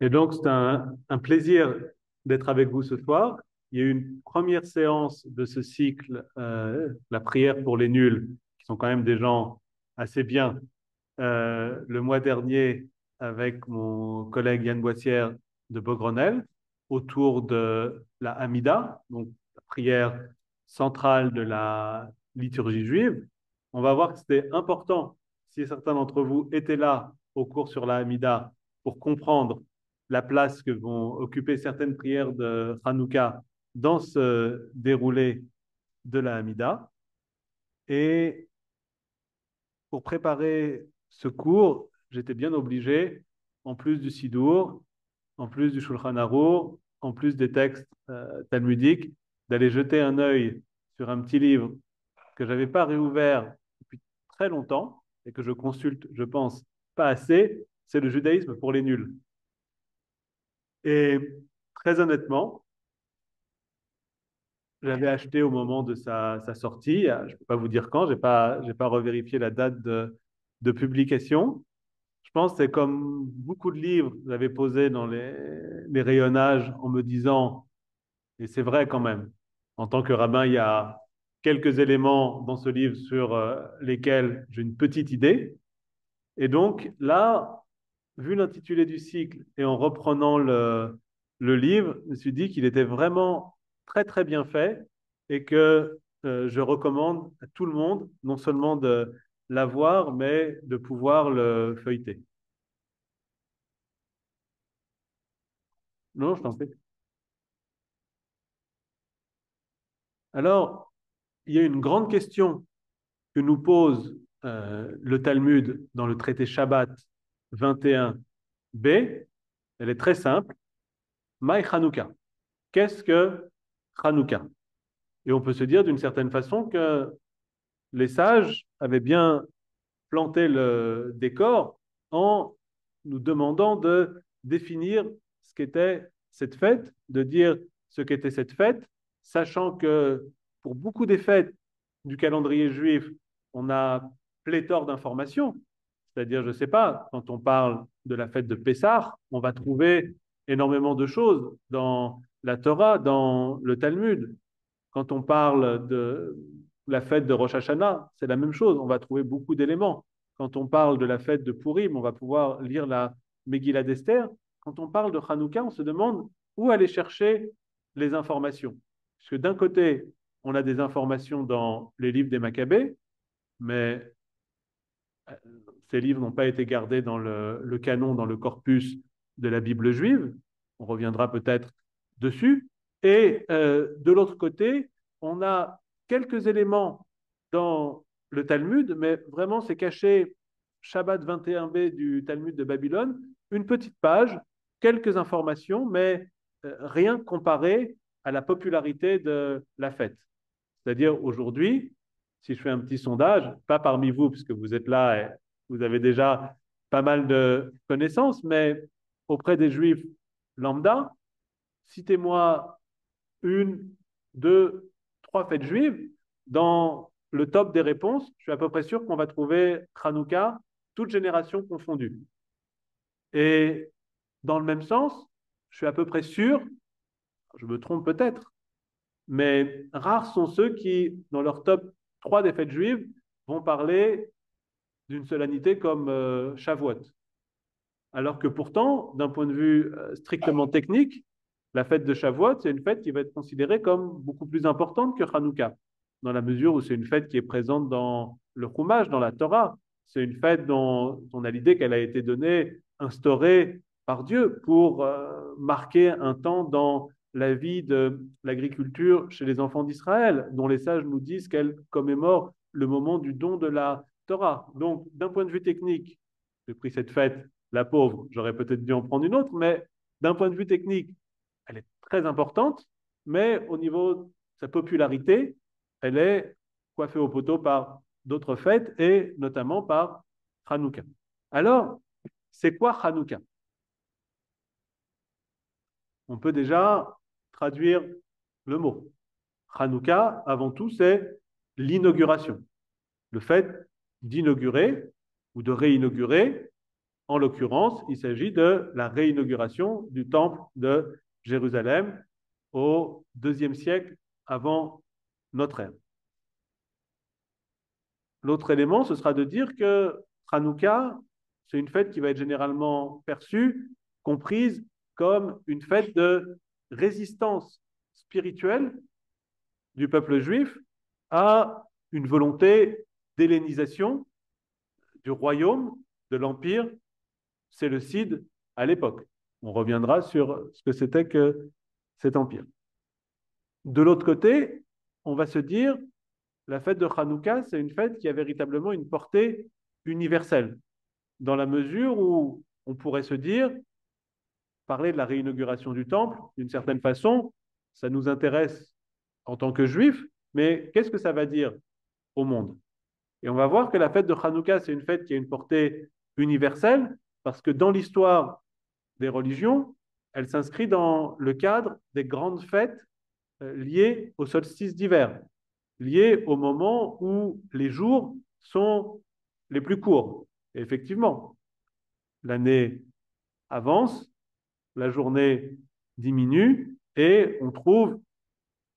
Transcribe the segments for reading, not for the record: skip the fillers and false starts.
Et donc, c'est un plaisir d'être avec vous ce soir. Il y a eu une première séance de ce cycle, la prière pour les nuls, qui sont quand même des gens assez bien, le mois dernier avec mon collègue Yann Boissière de Beaugrenelle, autour de la Hamida, donc la prière centrale de la liturgie juive. On va voir que c'était important, si certains d'entre vous étaient là au cours sur la Hamida, pour comprendre la place que vont occuper certaines prières de Hanouka dans ce déroulé de la Hamida. Et pour préparer ce cours, j'étais bien obligé, en plus du Sidour, en plus du Shulchan Arour, en plus des textes talmudiques, d'aller jeter un œil sur un petit livre que je n'avais pas réouvert depuis très longtemps et que je consulte, je pense, pas assez, c'est le judaïsme pour les nuls. Et très honnêtement, j'avais acheté au moment de sa sortie. Je ne peux pas vous dire quand, j'ai pas revérifié la date de publication. Je pense que c'est comme beaucoup de livres, j'avais posé dans les rayonnages en me disant, et c'est vrai quand même, en tant que rabbin, il y a quelques éléments dans ce livre sur lesquels j'ai une petite idée. Et donc là, vu l'intitulé du cycle et en reprenant le livre, je me suis dit qu'il était vraiment très très bien fait et que je recommande à tout le monde non seulement de l'avoir, mais de pouvoir le feuilleter. Non, je t'en prie. Alors, il y a une grande question que nous pose le Talmud dans le traité Shabbat 21b. Elle est très simple. Maï Chanukah. Qu'est-ce que Chanukah? Et on peut se dire d'une certaine façon que les sages avaient bien planté le décor en nous demandant de définir ce qu'était cette fête, de dire ce qu'était cette fête, sachant que pour beaucoup des fêtes du calendrier juif, on a pléthore d'informations. C'est-à-dire, je ne sais pas, quand on parle de la fête de Pessah, on va trouver énormément de choses dans la Torah, dans le Talmud. Quand on parle de la fête de Rosh Hashanah, c'est la même chose. On va trouver beaucoup d'éléments. Quand on parle de la fête de Purim, on va pouvoir lire la Megillah d'Esther. Quand on parle de Hanouka, on se demande où aller chercher les informations. Parce que d'un côté, on a des informations dans les livres des Maccabées, mais ces livres n'ont pas été gardés dans le canon, dans le corpus de la Bible juive. On reviendra peut-être dessus. Et de l'autre côté, on a quelques éléments dans le Talmud, mais vraiment c'est caché Shabbat 21b du Talmud de Babylone, une petite page, quelques informations, mais rien comparé à la popularité de la fête. C'est-à-dire aujourd'hui, si je fais un petit sondage, pas parmi vous, puisque vous êtes là et vous avez déjà pas mal de connaissances, mais auprès des juifs lambda, citez-moi une, deux, trois fêtes juives. Dans le top des réponses, je suis à peu près sûr qu'on va trouver Hanouka, toute génération confondue. Et dans le même sens, je suis à peu près sûr, je me trompe peut-être, mais rares sont ceux qui, dans leur top 3 des fêtes juives, vont parler d'une solennité comme Shavuot. Alors que pourtant, d'un point de vue strictement technique, la fête de Shavuot, c'est une fête qui va être considérée comme beaucoup plus importante que Hanouka, dans la mesure où c'est une fête qui est présente dans le Chumash, dans la Torah. C'est une fête dont on a l'idée qu'elle a été donnée, instaurée par Dieu pour marquer un temps dans la vie de l'agriculture chez les enfants d'Israël, dont les sages nous disent qu'elle commémore le moment du don de la Torah. Donc, d'un point de vue technique, j'ai pris cette fête, la pauvre, j'aurais peut-être dû en prendre une autre, mais d'un point de vue technique, elle est très importante, mais au niveau de sa popularité, elle est coiffée au poteau par d'autres fêtes et notamment par Hanouka. Alors, c'est quoi Hanouka? On peut déjà traduire le mot. Hanouka, avant tout, c'est l'inauguration, le fait d'inaugurer ou de réinaugurer En l'occurrence, il s'agit de la réinauguration du temple de Jérusalem au IIe siècle avant notre ère. L'autre élément, ce sera de dire que Hanouka, c'est une fête qui va être généralement perçue, comprise comme une fête de résistance spirituelle du peuple juif à une volonté d'hellénisation du royaume, de l'empire séleucide à l'époque. On reviendra sur ce que c'était que cet empire. De l'autre côté, on va se dire, la fête de Hanouka, c'est une fête qui a véritablement une portée universelle, dans la mesure où on pourrait se dire, parler de la réinauguration du temple, d'une certaine façon, ça nous intéresse en tant que juifs, mais qu'est-ce que ça va dire au monde? Et on va voir que la fête de Hanouka, c'est une fête qui a une portée universelle, parce que dans l'histoire des religions, elle s'inscrit dans le cadre des grandes fêtes liées au solstice d'hiver, liées au moment où les jours sont les plus courts. Et effectivement, l'année avance, la journée diminue et on trouve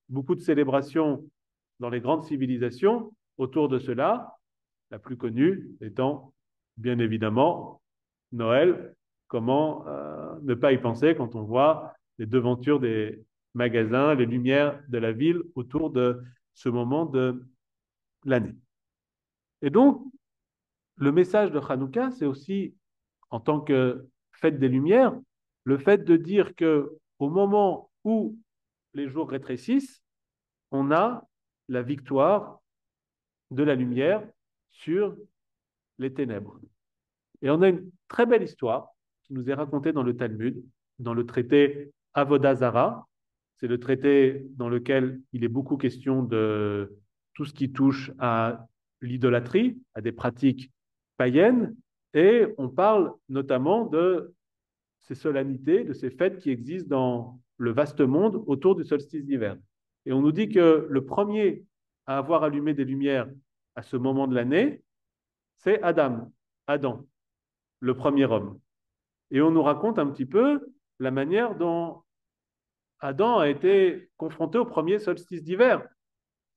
beaucoup de célébrations dans les grandes civilisations autour de cela, la plus connue étant bien évidemment Noël. Comment ne pas y penser quand on voit les devantures des magasins, les lumières de la ville autour de ce moment de l'année. Et donc, le message de Hanouka, c'est aussi, en tant que fête des Lumières, le fait de dire que au moment où les jours rétrécissent, on a la victoire de la lumière sur les ténèbres. Et on a une très belle histoire qui nous est racontée dans le Talmud, dans le traité Avodah Zarah. C'est le traité dans lequel il est beaucoup question de tout ce qui touche à l'idolâtrie, à des pratiques païennes, et on parle notamment de ces solennités, de ces fêtes qui existent dans le vaste monde autour du solstice d'hiver. Et on nous dit que le premier à avoir allumé des lumières à ce moment de l'année, c'est Adam, le premier homme. Et on nous raconte un petit peu la manière dont Adam a été confronté au premier solstice d'hiver.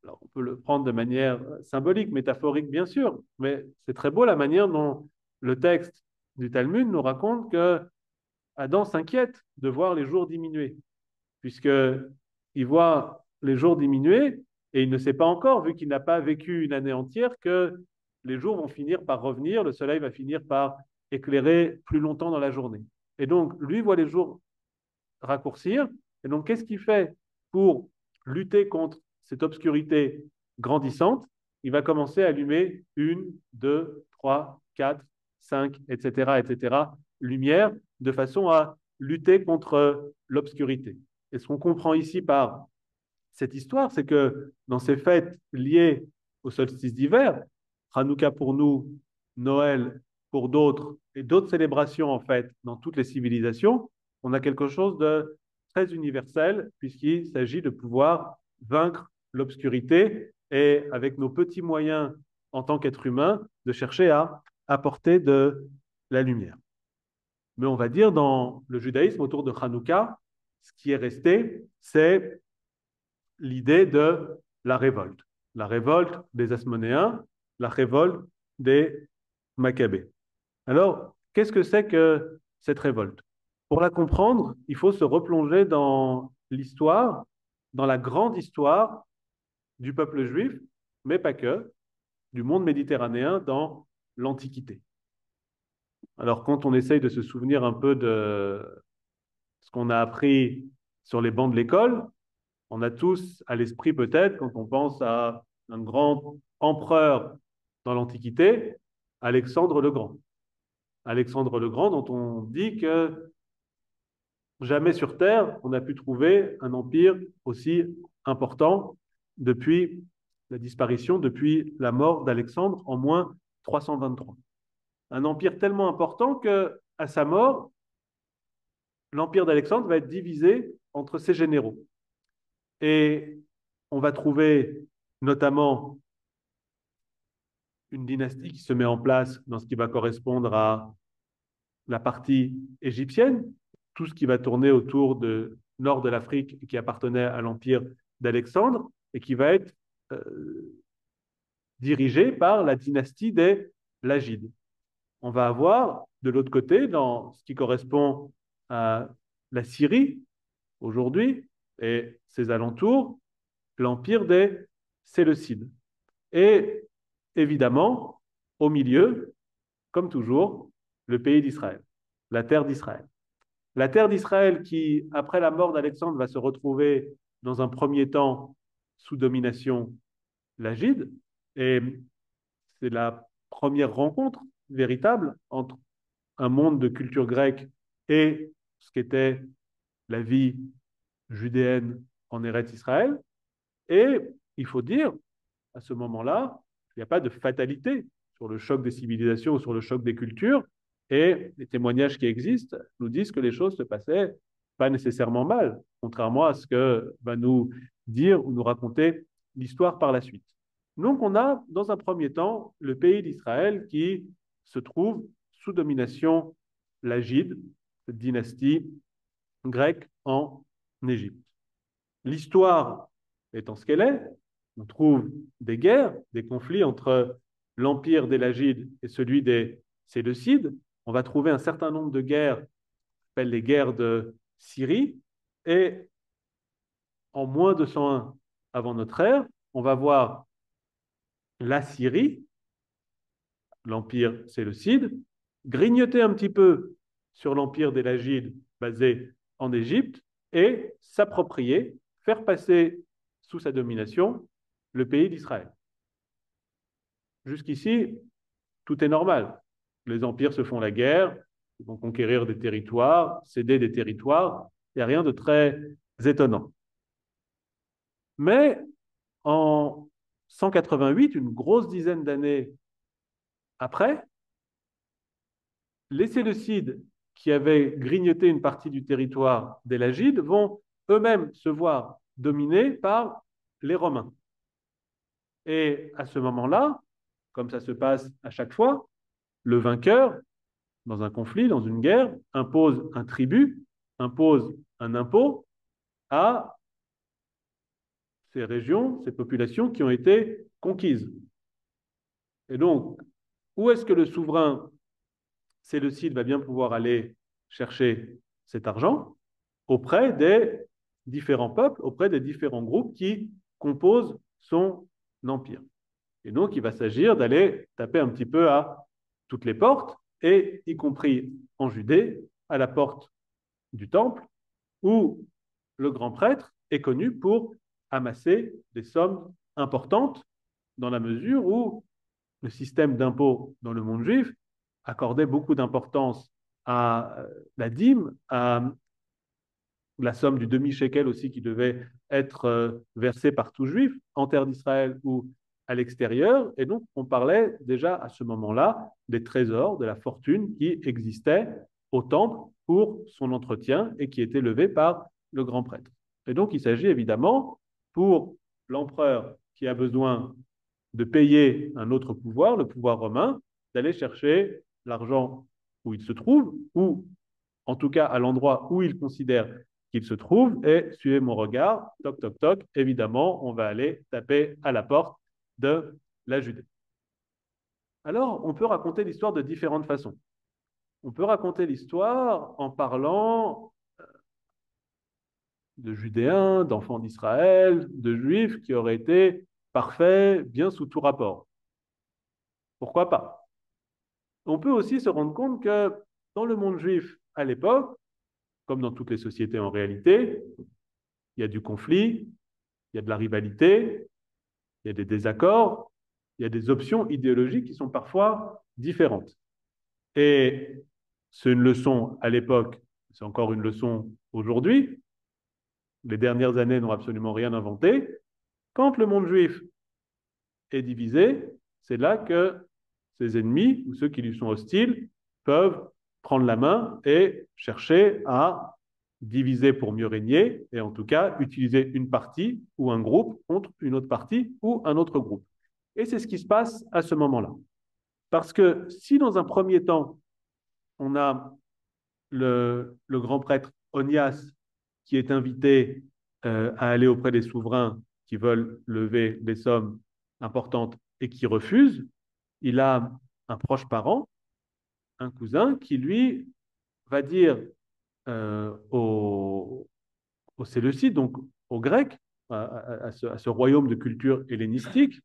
Alors, on peut le prendre de manière symbolique, métaphorique, bien sûr, mais c'est très beau la manière dont le texte du Talmud nous raconte que Adam s'inquiète de voir les jours diminuer, puisqu'il voit les jours diminuer et il ne sait pas encore, vu qu'il n'a pas vécu une année entière, que les jours vont finir par revenir, le soleil va finir par éclairer plus longtemps dans la journée. Et donc, lui voit les jours raccourcir. Et donc, qu'est-ce qu'il fait pour lutter contre cette obscurité grandissante? Il va commencer à allumer une, deux, trois, quatre, cinq, etc., lumière, de façon à lutter contre l'obscurité. Et ce qu'on comprend ici par cette histoire, c'est que dans ces fêtes liées au solstice d'hiver, Hanouka pour nous, Noël pour d'autres, et d'autres célébrations en fait dans toutes les civilisations, on a quelque chose de très universel puisqu'il s'agit de pouvoir vaincre l'obscurité et avec nos petits moyens en tant qu'être humain, de chercher à apporter de la lumière. Mais on va dire dans le judaïsme autour de Hanouka, ce qui est resté, c'est l'idée de la révolte des Asmonéens, la révolte des Maccabées. Alors, qu'est-ce que c'est que cette révolte? Pour la comprendre, il faut se replonger dans l'histoire, dans la grande histoire du peuple juif, mais pas que, du monde méditerranéen dans l'Antiquité. Alors, quand on essaye de se souvenir un peu de ce qu'on a appris sur les bancs de l'école, on a tous à l'esprit peut-être, quand on pense à un grand empereur dans l'Antiquité, Alexandre le Grand. Alexandre le Grand, dont on dit que jamais sur Terre on a pu trouver un empire aussi important depuis la disparition, depuis la mort d'Alexandre en moins 323. Un empire tellement important que, à sa mort, l'empire d'Alexandre va être divisé entre ses généraux. Et on va trouver notamment une dynastie qui se met en place dans ce qui va correspondre à la partie égyptienne, tout ce qui va tourner autour du nord de l'Afrique qui appartenait à l'empire d'Alexandre et qui va être dirigé par la dynastie des Lagides. On va avoir de l'autre côté, dans ce qui correspond à la Syrie aujourd'hui et ses alentours, l'empire des Séleucides. Et évidemment, au milieu, comme toujours, le pays d'Israël, la terre d'Israël. La terre d'Israël qui, après la mort d'Alexandre, va se retrouver dans un premier temps sous domination lagide. Et c'est la première rencontre véritable entre un monde de culture grecque et ce qu'était la vie judéenne en Eretz Israël. Et il faut dire, à ce moment-là, il n'y a pas de fatalité sur le choc des civilisations ou sur le choc des cultures. Et les témoignages qui existent nous disent que les choses se passaient pas nécessairement mal, contrairement à ce que va nous dire ou nous raconter l'histoire par la suite. Donc on a, dans un premier temps, le pays d'Israël qui se trouve sous domination lagide, cette dynastie grecque en Égypte. L'histoire étant ce qu'elle est, on trouve des guerres, des conflits entre l'empire des Lagides et celui des Séleucides. On va trouver un certain nombre de guerres, qu'on appelle les guerres de Syrie, et en moins de 101 avant notre ère, on va voir la Syrie, l'empire séleucide, grignoter un petit peu sur l'empire des Lagides basé en Égypte et s'approprier, faire passer sous sa domination le pays d'Israël. Jusqu'ici, tout est normal. Les empires se font la guerre, ils vont conquérir des territoires, céder des territoires, il n'y a rien de très étonnant. Mais en 188, une grosse dizaine d'années après, les Séleucides, qui avaient grignoté une partie du territoire des Lagides, vont eux-mêmes se voir dominés par les Romains. Et à ce moment-là, comme ça se passe à chaque fois, le vainqueur, dans un conflit, dans une guerre, impose un tribut, impose un impôt à ces régions, ces populations qui ont été conquises. Et donc, où est-ce que le souverain séleucide va bien pouvoir aller chercher cet argent? Auprès des différents peuples, auprès des différents groupes qui composent son empire. Et donc, il va s'agir d'aller taper un petit peu à toutes les portes, et y compris en Judée, à la porte du temple, où le grand prêtre est connu pour amasser des sommes importantes, dans la mesure où le système d'impôt dans le monde juif accordait beaucoup d'importance à la dîme, à la somme du demi-shekel aussi qui devait être versée par tout juif en terre d'Israël ou à l'extérieur. Et donc, on parlait déjà à ce moment-là des trésors, de la fortune qui existait au temple pour son entretien et qui était levé par le grand prêtre. Et donc, il s'agit évidemment pour l'empereur qui a besoin de payer un autre pouvoir, le pouvoir romain, d'aller chercher l'argent où il se trouve, ou en tout cas à l'endroit où il considère qu'il se trouve, et suivez mon regard, toc, toc, toc, évidemment, on va aller taper à la porte de la Judée. Alors, on peut raconter l'histoire de différentes façons. On peut raconter l'histoire en parlant de Judéens, d'enfants d'Israël, de Juifs qui auraient été parfaits, bien sous tout rapport. Pourquoi pas? On peut aussi se rendre compte que dans le monde juif à l'époque, comme dans toutes les sociétés en réalité, il y a du conflit, il y a de la rivalité, il y a des désaccords, il y a des options idéologiques qui sont parfois différentes. Et c'est une leçon à l'époque, c'est encore une leçon aujourd'hui. Les dernières années n'ont absolument rien inventé. Quand le monde juif est divisé, c'est là que ses ennemis ou ceux qui lui sont hostiles peuvent prendre la main et chercher à diviser pour mieux régner, et en tout cas utiliser une partie ou un groupe contre une autre partie ou un autre groupe. Et c'est ce qui se passe à ce moment-là. Parce que si dans un premier temps, On a le grand prêtre Onias qui est invité à aller auprès des souverains qui veulent lever des sommes importantes et qui refuse. Il a un proche parent, un cousin, qui lui va dire aux Séleucides, donc aux Grecs, à ce royaume de culture hellénistique,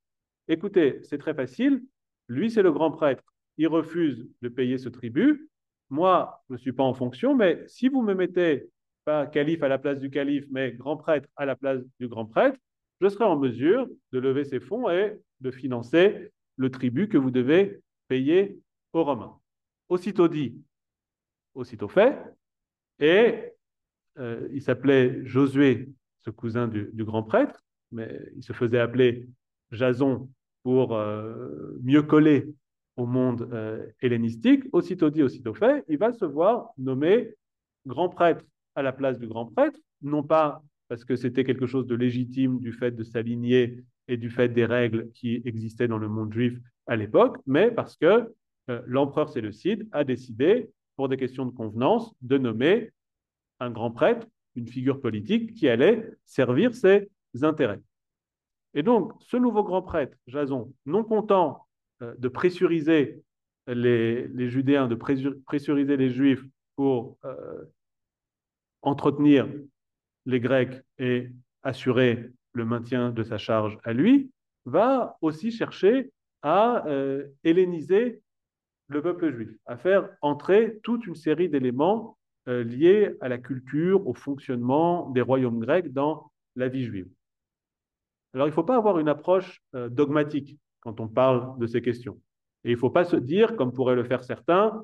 écoutez, c'est très facile, lui c'est le grand prêtre, il refuse de payer ce tribut, moi je ne suis pas en fonction, mais si vous me mettez pas calife à la place du calife, mais grand prêtre à la place du grand prêtre, je serai en mesure de lever ces fonds et de financer le tribut que vous devez payer aux Romains. Aussitôt dit, aussitôt fait, et il s'appelait Josué, ce cousin du grand prêtre, mais il se faisait appeler Jason pour mieux coller au monde hellénistique. Aussitôt dit, aussitôt fait, il va se voir nommé grand prêtre à la place du grand prêtre, non pas parce que c'était quelque chose de légitime du fait de s'aligner et du fait des règles qui existaient dans le monde juif à l'époque, mais parce que l'empereur Séleucide a décidé, pour des questions de convenance, de nommer un grand prêtre, une figure politique qui allait servir ses intérêts. Et donc, ce nouveau grand prêtre, Jason, non content de pressuriser les Judéens, de pressuriser les Juifs pour entretenir les Grecs et assurer le maintien de sa charge à lui, va aussi chercher à helléniser le peuple juif, à faire entrer toute une série d'éléments liés à la culture, au fonctionnement des royaumes grecs dans la vie juive. Alors, il ne faut pas avoir une approche dogmatique quand on parle de ces questions. Et il ne faut pas se dire, comme pourraient le faire certains,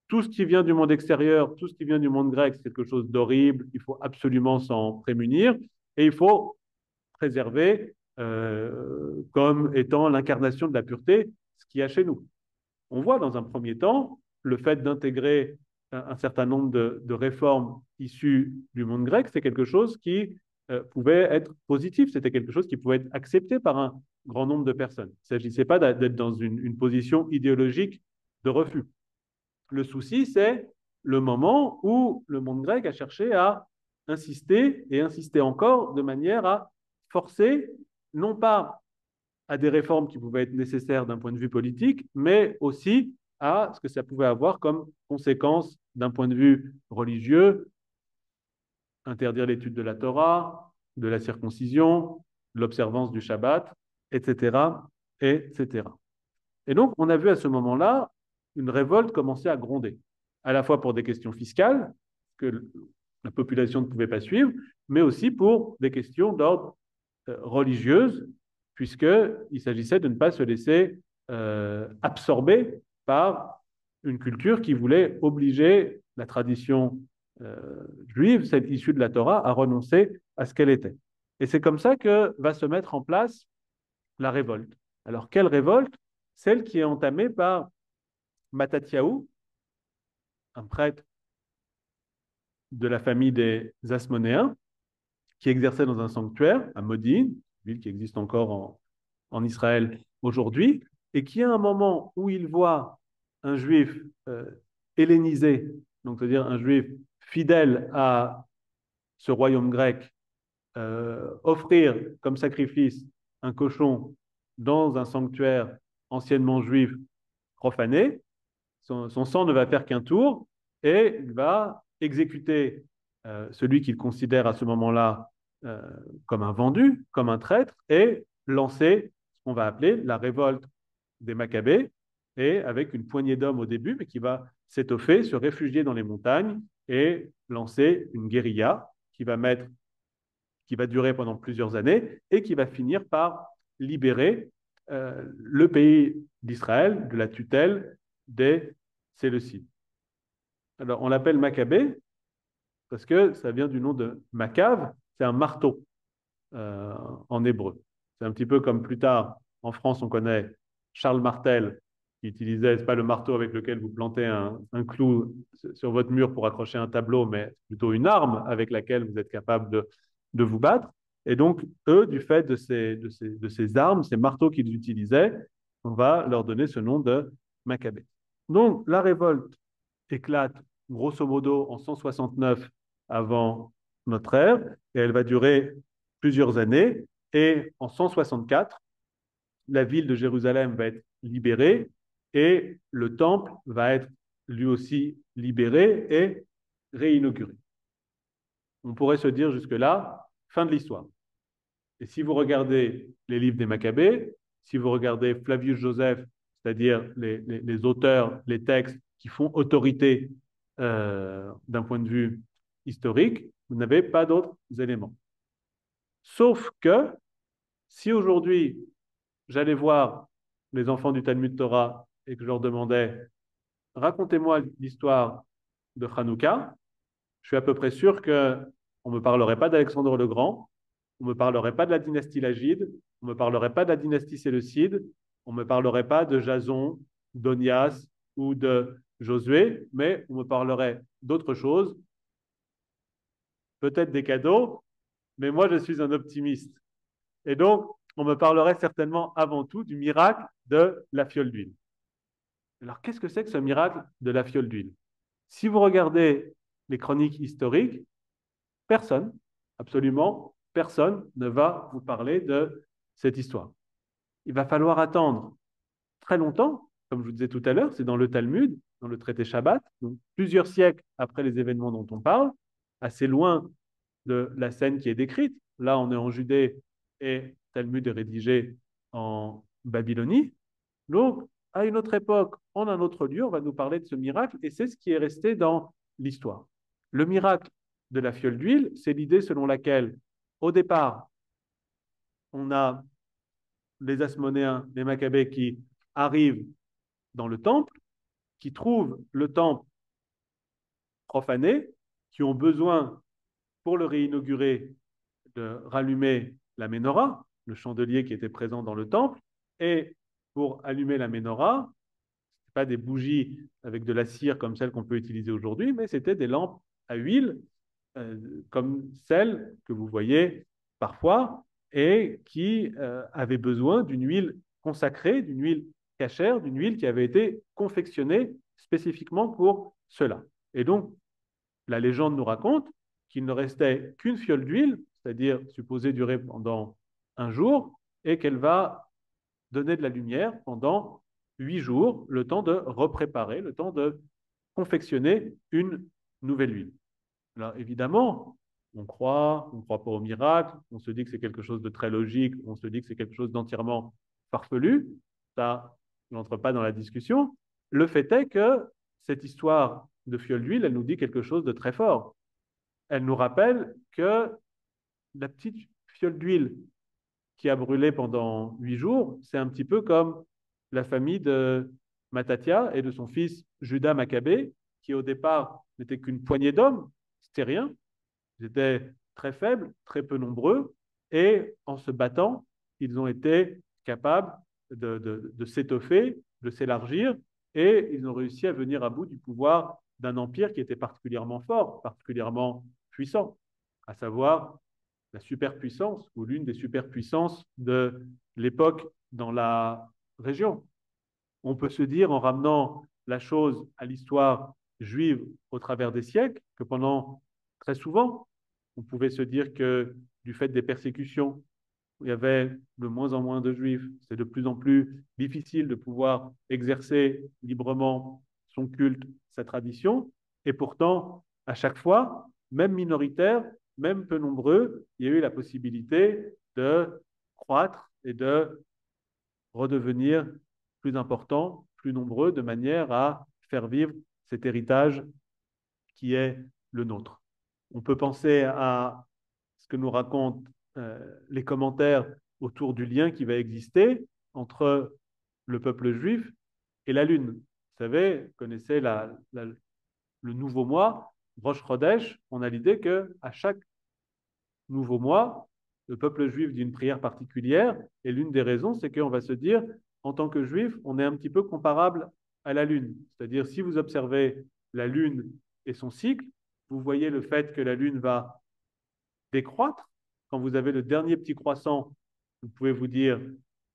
tout ce qui vient du monde extérieur, tout ce qui vient du monde grec, c'est quelque chose d'horrible, il faut absolument s'en prémunir, et il faut préserver comme étant l'incarnation de la pureté ce qu'il y a chez nous. On voit dans un premier temps le fait d'intégrer un certain nombre de réformes issues du monde grec, c'est quelque chose qui pouvait être positif, c'était quelque chose qui pouvait être accepté par un grand nombre de personnes. Il ne s'agissait pas d'être dans une position idéologique de refus. Le souci, c'est le moment où le monde grec a cherché à insister et insister encore de manière à forcer, non pas à des réformes qui pouvaient être nécessaires d'un point de vue politique, mais aussi à ce que ça pouvait avoir comme conséquence d'un point de vue religieux, interdire l'étude de la Torah, de la circoncision, de l'observance du Shabbat, etc., etc. Et donc, on a vu à ce moment-là une révolte commencer à gronder, à la fois pour des questions fiscales que la population ne pouvait pas suivre, mais aussi pour des questions d'ordre religieuse, puisqu'il s'agissait de ne pas se laisser absorber par une culture qui voulait obliger la tradition juive, celle issue de la Torah, à renoncer à ce qu'elle était. Et c'est comme ça que va se mettre en place la révolte. Alors, quelle révolte? Celle qui est entamée par Mattathiaou, un prêtre de la famille des Asmonéens, qui exerçait dans un sanctuaire à Modine, ville qui existe encore en Israël aujourd'hui, et qui à un moment où il voit un juif hellénisé, donc c'est-à-dire un juif fidèle à ce royaume grec, offrir comme sacrifice un cochon dans un sanctuaire anciennement juif profané, son sang ne va faire qu'un tour et il va exécuter celui qu'il considère à ce moment-là euh, comme un vendu, comme un traître, et lancer ce qu'on va appeler la révolte des Maccabées, et avec une poignée d'hommes au début, mais qui va s'étoffer, se réfugier dans les montagnes et lancer une guérilla qui va durer pendant plusieurs années et qui va finir par libérer le pays d'Israël de la tutelle des Séleucides. Alors, on l'appelle Maccabée parce que ça vient du nom de Maccabe, c'est un marteau euh, en hébreu. C'est un petit peu comme plus tard, en France, on connaît Charles Martel, qui utilisait, c'est pas le marteau avec lequel vous plantez un clou sur votre mur pour accrocher un tableau, mais plutôt une arme avec laquelle vous êtes capable de vous battre. Et donc, eux, du fait de ces armes, ces marteaux qu'ils utilisaient, on va leur donner ce nom de Maccabée. Donc, la révolte éclate grosso modo en 169 avant notre ère, et elle va durer plusieurs années. Et en 164, la ville de Jérusalem va être libérée et le temple va être lui aussi libéré et réinauguré. On pourrait se dire jusque-là, fin de l'histoire. Et si vous regardez les livres des Maccabées, si vous regardez Flavius Joseph, c'est-à-dire les auteurs, les textes qui font autorité d'un point de vue historique, vous n'avez pas d'autres éléments. Sauf que si aujourd'hui j'allais voir les enfants du Talmud Torah et que je leur demandais racontez-moi l'histoire de Hanouka, je suis à peu près sûr qu'on ne me parlerait pas d'Alexandre le Grand, on ne me parlerait pas de la dynastie Lagide, on ne me parlerait pas de la dynastie Séleucide, on ne me parlerait pas de Jason, d'Onias ou de Josué, mais on me parlerait d'autre chose, peut-être des cadeaux, mais moi je suis un optimiste. Et donc, on me parlerait certainement avant tout du miracle de la fiole d'huile. Alors, qu'est-ce que c'est que ce miracle de la fiole d'huile? Si vous regardez les chroniques historiques, personne, absolument personne, ne va vous parler de cette histoire. Il va falloir attendre très longtemps, comme je vous disais tout à l'heure, c'est dans le Talmud, dans le traité Shabbat, donc plusieurs siècles après les événements dont on parle, assez loin de la scène qui est décrite. Là, on est en Judée et le Talmud est rédigé en Babylonie. Donc, à une autre époque, en un autre lieu, on va nous parler de ce miracle et c'est ce qui est resté dans l'histoire. Le miracle de la fiole d'huile, c'est l'idée selon laquelle, au départ, on a les Asmonéens, les Maccabées qui arrivent dans le temple, qui trouvent le temple profané, qui ont besoin, pour le réinaugurer, de rallumer la menorah, le chandelier qui était présent dans le temple, et pour allumer la menorah, pas des bougies avec de la cire comme celle qu'on peut utiliser aujourd'hui, mais c'était des lampes à huile, comme celles que vous voyez parfois, et qui avaient besoin d'une huile consacrée, d'une huile cachère, d'une huile qui avait été confectionnée spécifiquement pour cela. Et donc, la légende nous raconte qu'il ne restait qu'une fiole d'huile, c'est-à-dire supposée durer pendant un jour, et qu'elle va donner de la lumière pendant 8 jours, le temps de repréparer, le temps de confectionner une nouvelle huile. Alors évidemment, on croit pas au miracle, on se dit que c'est quelque chose de très logique, on se dit que c'est quelque chose d'entièrement farfelu. Ça, n'entre pas dans la discussion. Le fait est que cette histoire de fiole d'huile, elle nous dit quelque chose de très fort. Elle nous rappelle que la petite fiole d'huile qui a brûlé pendant 8 jours, c'est un petit peu comme la famille de Matatia et de son fils Judas Maccabée, qui au départ n'était qu'une poignée d'hommes, c'était rien, ils étaient très faibles, très peu nombreux, et en se battant, ils ont été capables de s'étoffer, de s'élargir, et ils ont réussi à venir à bout du pouvoir d'un empire qui était particulièrement fort, particulièrement puissant, à savoir la superpuissance ou l'une des superpuissances de l'époque dans la région. On peut se dire, en ramenant la chose à l'histoire juive au travers des siècles, que pendant très souvent, on pouvait se dire que du fait des persécutions, il y avait de moins en moins de juifs, c'est de plus en plus difficile de pouvoir exercer librement son culte, sa tradition, et pourtant, à chaque fois, même minoritaire, même peu nombreux, il y a eu la possibilité de croître et de redevenir plus importants, plus nombreux, de manière à faire vivre cet héritage qui est le nôtre. On peut penser à ce que nous racontent les commentaires autour du lien qui va exister entre le peuple juif et la lune. Vous savez, vous connaissez le nouveau mois, Rosh Chodesh, on a l'idée qu'à chaque nouveau mois, le peuple juif dit une prière particulière, et l'une des raisons, c'est qu'on va se dire, en tant que juif, on est un petit peu comparable à la lune. C'est-à-dire, si vous observez la lune et son cycle, vous voyez le fait que la lune va décroître. Quand vous avez le dernier petit croissant, vous pouvez vous dire,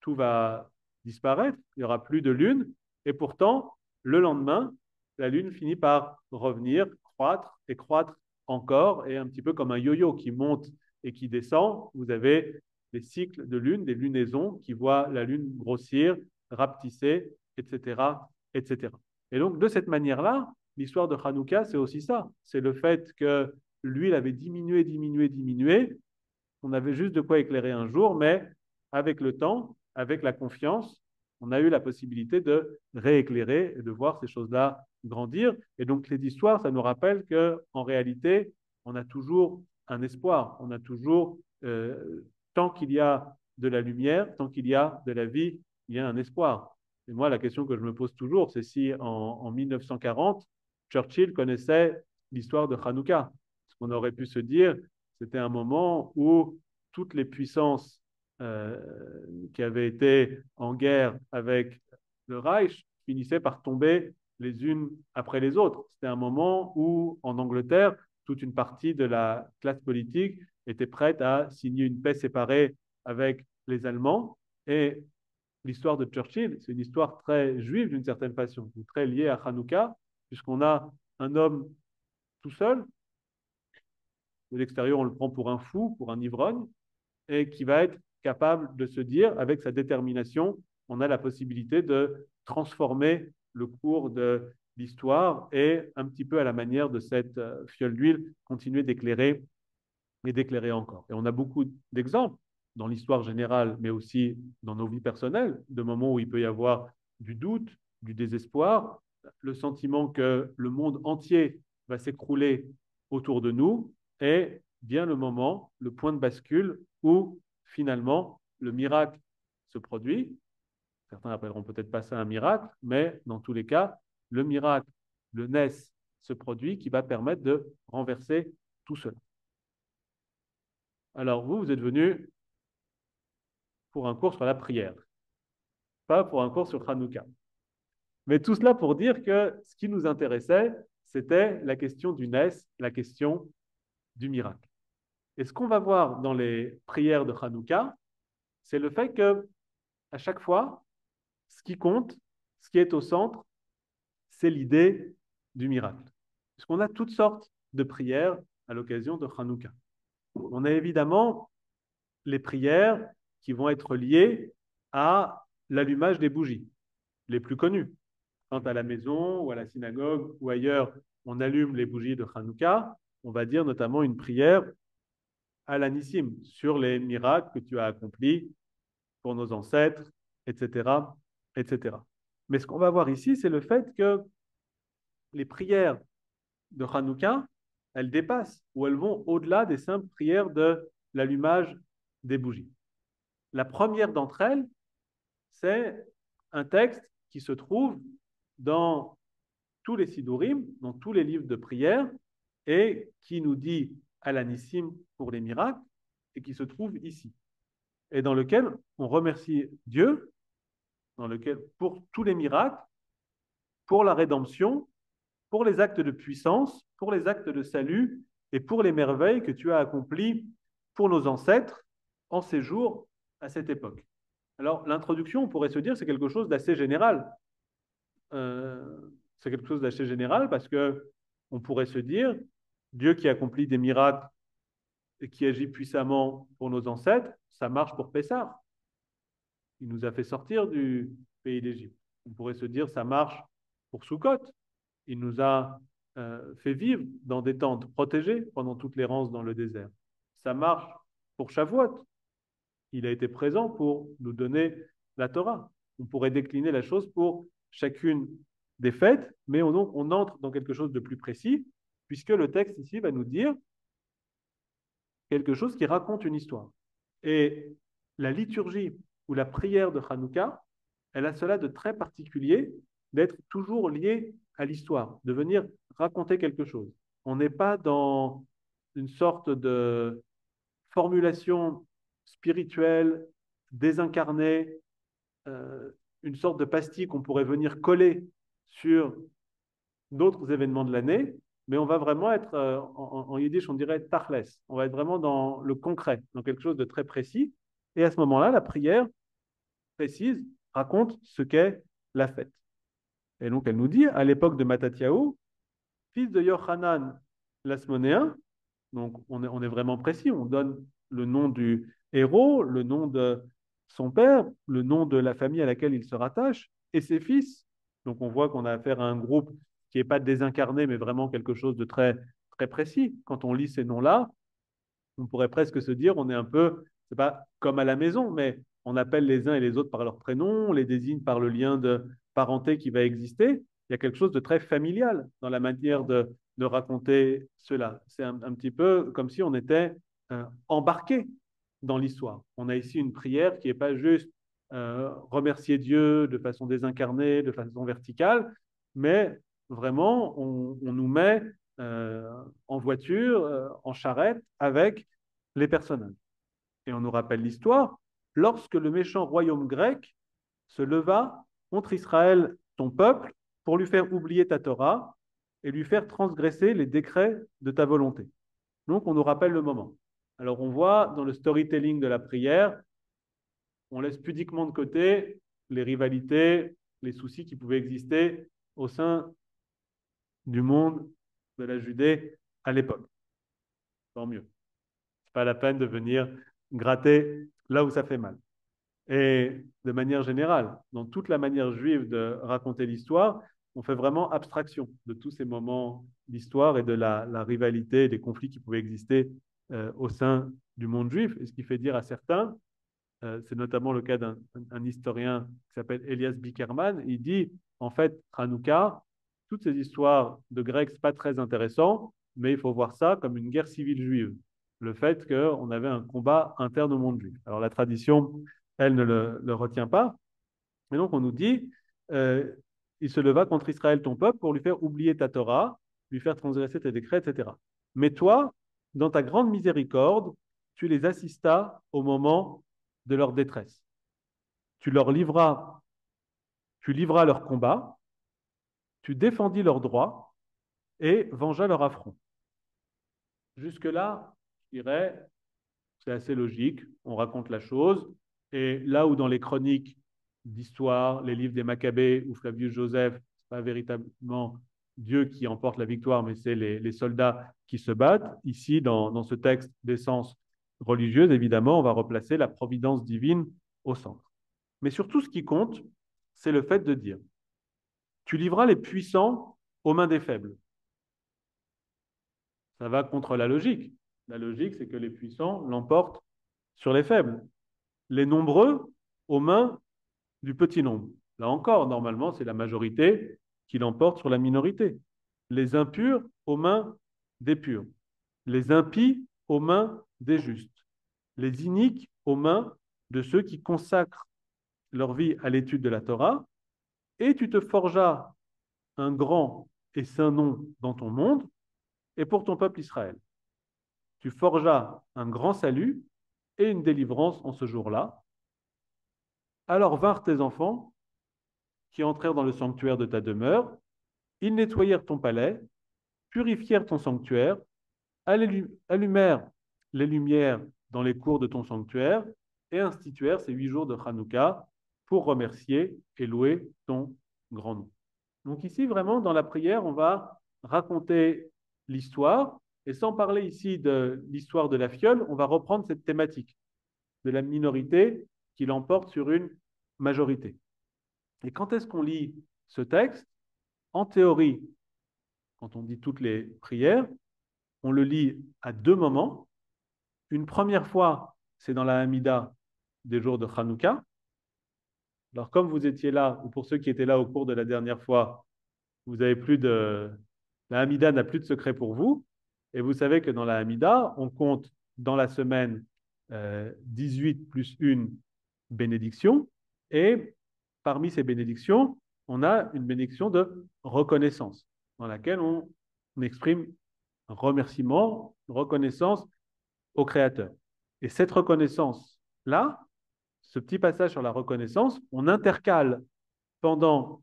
tout va disparaître, il n'y aura plus de lune, et pourtant, le lendemain, la Lune finit par revenir, croître et croître encore, et un petit peu comme un yo-yo qui monte et qui descend, vous avez des cycles de Lune, des lunaisons qui voient la Lune grossir, rapetisser, etc., etc. Et donc, de cette manière-là, l'histoire de Hanouka, c'est aussi ça. C'est le fait que l'huile avait diminué, diminué, diminué. On avait juste de quoi éclairer un jour, mais avec le temps, avec la confiance, on a eu la possibilité de rééclairer et de voir ces choses-là grandir. Et donc, les histoires, ça nous rappelle qu'en réalité, on a toujours un espoir. On a toujours, tant qu'il y a de la lumière, tant qu'il y a de la vie, il y a un espoir. Et moi, la question que je me pose toujours, c'est si en 1940, Churchill connaissait l'histoire de Hanouka. Parce qu'on aurait pu se dire, c'était un moment où toutes les puissances euh, qui avaient été en guerre avec le Reich finissaient par tomber les unes après les autres. C'était un moment où, en Angleterre, toute une partie de la classe politique était prête à signer une paix séparée avec les Allemands. Et l'histoire de Churchill, c'est une histoire très juive d'une certaine façon, ou très liée à Hanouka, puisqu'on a un homme tout seul. De l'extérieur, on le prend pour un fou, pour un ivrogne, et qui va être capable de se dire, avec sa détermination, on a la possibilité de transformer le cours de l'histoire et un petit peu à la manière de cette fiole d'huile, continuer d'éclairer et d'éclairer encore. Et on a beaucoup d'exemples dans l'histoire générale, mais aussi dans nos vies personnelles, de moments où il peut y avoir du doute, du désespoir, le sentiment que le monde entier va s'écrouler autour de nous, et bien le moment, le point de bascule où finalement le miracle se produit. Certains appelleront peut-être pas ça un miracle, mais dans tous les cas, le miracle, le NES se produit qui va permettre de renverser tout cela. Alors vous êtes venu pour un cours sur la prière, pas pour un cours sur Hanouka. Mais tout cela pour dire que ce qui nous intéressait, c'était la question du NES, la question du miracle. Et ce qu'on va voir dans les prières de Hanouka, c'est le fait que à chaque fois, ce qui compte, ce qui est au centre, c'est l'idée du miracle. Puisqu'on a toutes sortes de prières à l'occasion de Hanouka. On a évidemment les prières qui vont être liées à l'allumage des bougies, les plus connues. Quand à la maison ou à la synagogue ou ailleurs, on allume les bougies de Hanouka, on va dire notamment une prière à l'anissim sur les miracles que tu as accomplis pour nos ancêtres, etc., etc. Mais ce qu'on va voir ici, c'est le fait que les prières de Hanouka, elles dépassent ou elles vont au-delà des simples prières de l'allumage des bougies. La première d'entre elles, c'est un texte qui se trouve dans tous les Sidurim, dans tous les livres de prière, et qui nous dit à l'anissim pour les miracles, et qui se trouve ici. Et dans lequel on remercie Dieu, dans lequel, pour tous les miracles, pour la rédemption, pour les actes de puissance, pour les actes de salut, et pour les merveilles que tu as accomplies pour nos ancêtres en séjour à cette époque. Alors, l'introduction, on pourrait se dire, c'est quelque chose d'assez général. C'est quelque chose d'assez général parce que on pourrait se dire, Dieu qui accomplit des miracles et qui agit puissamment pour nos ancêtres, ça marche pour Pessah. Il nous a fait sortir du pays d'Égypte. On pourrait se dire, ça marche pour Sukkot. Il nous a fait vivre dans des tentes protégées pendant toute l'errance dans le désert. Ça marche pour Shavuot. Il a été présent pour nous donner la Torah. On pourrait décliner la chose pour chacune des fêtes, mais on entre dans quelque chose de plus précis, puisque le texte ici va nous dire quelque chose qui raconte une histoire. Et la liturgie ou la prière de Hanouka, elle a cela de très particulier d'être toujours liée à l'histoire, de venir raconter quelque chose. On n'est pas dans une sorte de formulation spirituelle, désincarnée, une sorte de pastille qu'on pourrait venir coller sur d'autres événements de l'année, mais on va vraiment être, en yiddish, on dirait tachles. On va être vraiment dans le concret, dans quelque chose de très précis. Et à ce moment-là, la prière précise raconte ce qu'est la fête. Et donc, elle nous dit, à l'époque de Matatyahu, fils de Yochanan l'Asmonéen, donc on est vraiment précis, on donne le nom du héros, le nom de son père, le nom de la famille à laquelle il se rattache, et ses fils. Donc on voit qu'on a affaire à un groupe qui n'est pas désincarné, mais vraiment quelque chose de très, très précis. Quand on lit ces noms-là, on pourrait presque se dire, on est un peu, c'est pas comme à la maison, mais on appelle les uns et les autres par leur prénom, on les désigne par le lien de parenté qui va exister. Il y a quelque chose de très familial dans la manière de raconter cela. C'est un petit peu comme si on était embarqué dans l'histoire. On a ici une prière qui n'est pas juste remercier Dieu de façon désincarnée, de façon verticale, mais vraiment, on nous met euh, en voiture, en charrette, avec les personnages. Et on nous rappelle l'histoire, lorsque le méchant royaume grec se leva contre Israël, ton peuple, pour lui faire oublier ta Torah et lui faire transgresser les décrets de ta volonté. Donc, on nous rappelle le moment. Alors, on voit dans le storytelling de la prière, on laisse pudiquement de côté les rivalités, les soucis qui pouvaient exister au sein du monde de la Judée à l'époque. Tant mieux. C'est pas la peine de venir gratter là où ça fait mal. Et de manière générale, dans toute la manière juive de raconter l'histoire, on fait vraiment abstraction de tous ces moments d'histoire et de la rivalité et des conflits qui pouvaient exister au sein du monde juif. Et ce qui fait dire à certains, c'est notamment le cas d'un historien qui s'appelle Elias Bickerman, il dit, en fait, Hanouka, toutes ces histoires de Grecs, c'est pas très intéressant, mais il faut voir ça comme une guerre civile juive. Le fait qu'on avait un combat interne au monde juif. Alors la tradition, elle ne le retient pas. Et donc on nous dit, euh, il se leva contre Israël, ton peuple, pour lui faire oublier ta Torah, lui faire transgresser tes décrets, etc. Mais toi, dans ta grande miséricorde, tu les assistas au moment de leur détresse. Tu leur livras, tu livras leur combat, tu défendis leurs droits et vengeas leur affront. Jusque-là, je dirais, c'est assez logique, on raconte la chose. Et là où dans les chroniques d'histoire, les livres des Maccabées ou Flavius Joseph, c'est pas véritablement Dieu qui emporte la victoire, mais c'est les soldats qui se battent. Ici, dans ce texte d'essence religieuse, évidemment, on va replacer la providence divine au centre. Mais surtout, ce qui compte, c'est le fait de dire, tu livras les puissants aux mains des faibles. Ça va contre la logique. La logique, c'est que les puissants l'emportent sur les faibles. Les nombreux aux mains du petit nombre. Là encore, normalement, c'est la majorité qui l'emporte sur la minorité. Les impurs aux mains des purs. Les impies aux mains des justes. Les iniques aux mains de ceux qui consacrent leur vie à l'étude de la Torah. Et tu te forjas un grand et saint nom dans ton monde et pour ton peuple Israël. Tu forjas un grand salut et une délivrance en ce jour-là. Alors vinrent tes enfants qui entrèrent dans le sanctuaire de ta demeure, ils nettoyèrent ton palais, purifièrent ton sanctuaire, allumèrent les lumières dans les cours de ton sanctuaire et instituèrent ces 8 jours de Hanouka pour remercier et louer ton grand nom. Donc ici, vraiment, dans la prière, on va raconter l'histoire et sans parler ici de l'histoire de la fiole, on va reprendre cette thématique de la minorité qui l'emporte sur une majorité. Et quand est-ce qu'on lit ce texte? En théorie, quand on dit toutes les prières, on le lit à deux moments. Une première fois, c'est dans la Hamida des jours de Hanouka. Alors, comme vous étiez là, ou pour ceux qui étaient là au cours de la dernière fois, vous avez plus de... La Hamida n'a plus de secret pour vous. Et vous savez que dans la Hamida, on compte dans la semaine 18 plus une bénédiction. Et parmi ces bénédictions, on a une bénédiction de reconnaissance, dans laquelle on exprime un remerciement, une reconnaissance au Créateur. Et cette reconnaissance-là, ce petit passage sur la reconnaissance, on intercale pendant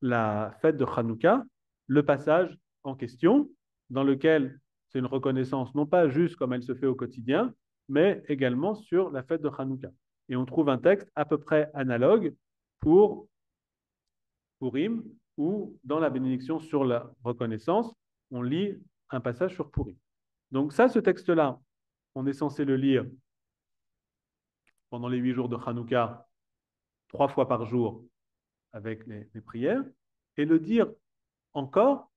la fête de Hanouka le passage en question, dans lequel c'est une reconnaissance non pas juste comme elle se fait au quotidien, mais également sur la fête de Hanouka. Et on trouve un texte à peu près analogue pour Purim, ou dans la bénédiction sur la reconnaissance, on lit un passage sur Purim. Donc ça, ce texte-là, on est censé le lire pendant les 8 jours de Hanouka, 3 fois par jour avec les prières, et le dire encore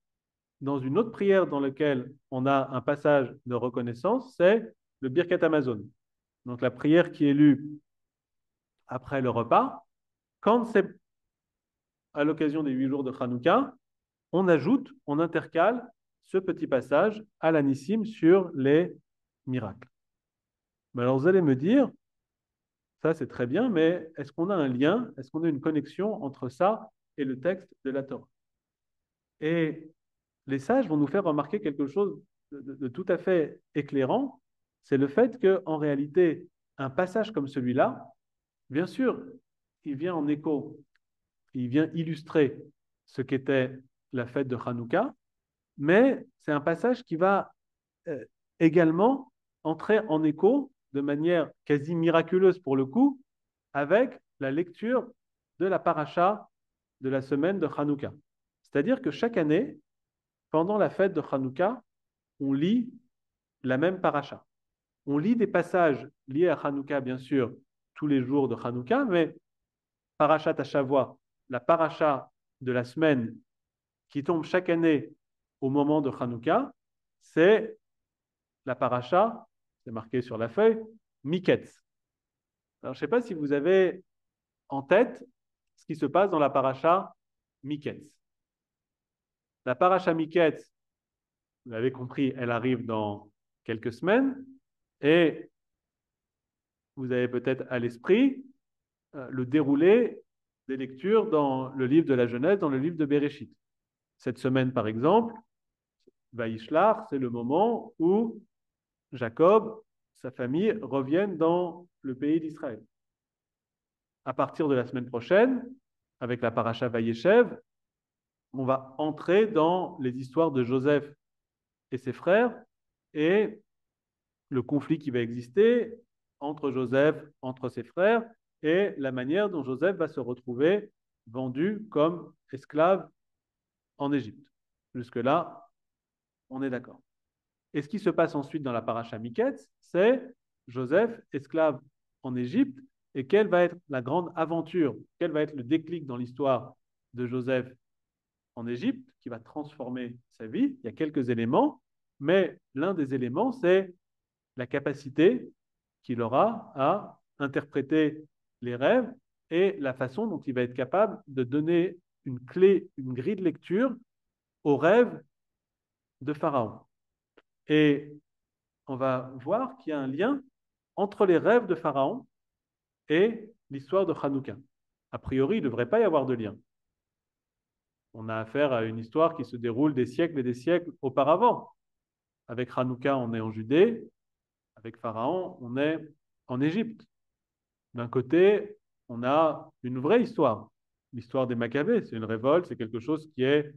dans une autre prière dans laquelle on a un passage de reconnaissance, c'est le Birkat Amazon. Donc la prière qui est lue après le repas. Quand c'est à l'occasion des 8 jours de Hanouka, on ajoute, on intercale ce petit passage à l'Anissim sur les miracles. Mais alors vous allez me dire, ça c'est très bien, mais est-ce qu'on a un lien, est-ce qu'on a une connexion entre ça et le texte de la Torah? Et les sages vont nous faire remarquer quelque chose de tout à fait éclairant, c'est le fait qu'en réalité, un passage comme celui-là, bien sûr, il vient en écho, il vient illustrer ce qu'était la fête de Hanouka, mais c'est un passage qui va également entrer en écho de manière quasi miraculeuse pour le coup avec la lecture de la paracha de la semaine de Hanouka. C'est-à-dire que chaque année, pendant la fête de Hanouka, on lit la même paracha. On lit des passages liés à Hanouka, bien sûr, tous les jours de Hanouka, mais parachat à Shavua, la paracha de la semaine qui tombe chaque année au moment de Hanouka, c'est la paracha, c'est marqué sur la feuille, Miketz. Alors, je ne sais pas si vous avez en tête ce qui se passe dans la paracha Miketz. La paracha Miketz, vous l'avez compris, elle arrive dans quelques semaines et vous avez peut-être à l'esprit le déroulé des lectures dans le livre de la Genèse, dans le livre de Béréchit. Cette semaine, par exemple, Vaïshlar, c'est le moment où Jacob, sa famille, reviennent dans le pays d'Israël. À partir de la semaine prochaine, avec la paracha Vaïeshev, on va entrer dans les histoires de Joseph et ses frères et le conflit qui va exister entre Joseph, entre ses frères, et la manière dont Joseph va se retrouver vendu comme esclave en Égypte. Jusque-là, on est d'accord. Et ce qui se passe ensuite dans la paracha Miketz, c'est Joseph, esclave en Égypte, et quelle va être la grande aventure, quel va être le déclic dans l'histoire de Joseph en Égypte qui va transformer sa vie. Il y a quelques éléments, mais l'un des éléments, c'est la capacité qu'il aura à interpréter les rêves et la façon dont il va être capable de donner une clé, une grille de lecture aux rêves de Pharaon. Et on va voir qu'il y a un lien entre les rêves de Pharaon et l'histoire de Hanouka. A priori, il ne devrait pas y avoir de lien. On a affaire à une histoire qui se déroule des siècles et des siècles auparavant. Avec Hanouka, on est en Judée. Avec Pharaon, on est en Égypte. D'un côté, on a une vraie histoire. L'histoire des Maccabées, c'est une révolte, c'est quelque chose qui est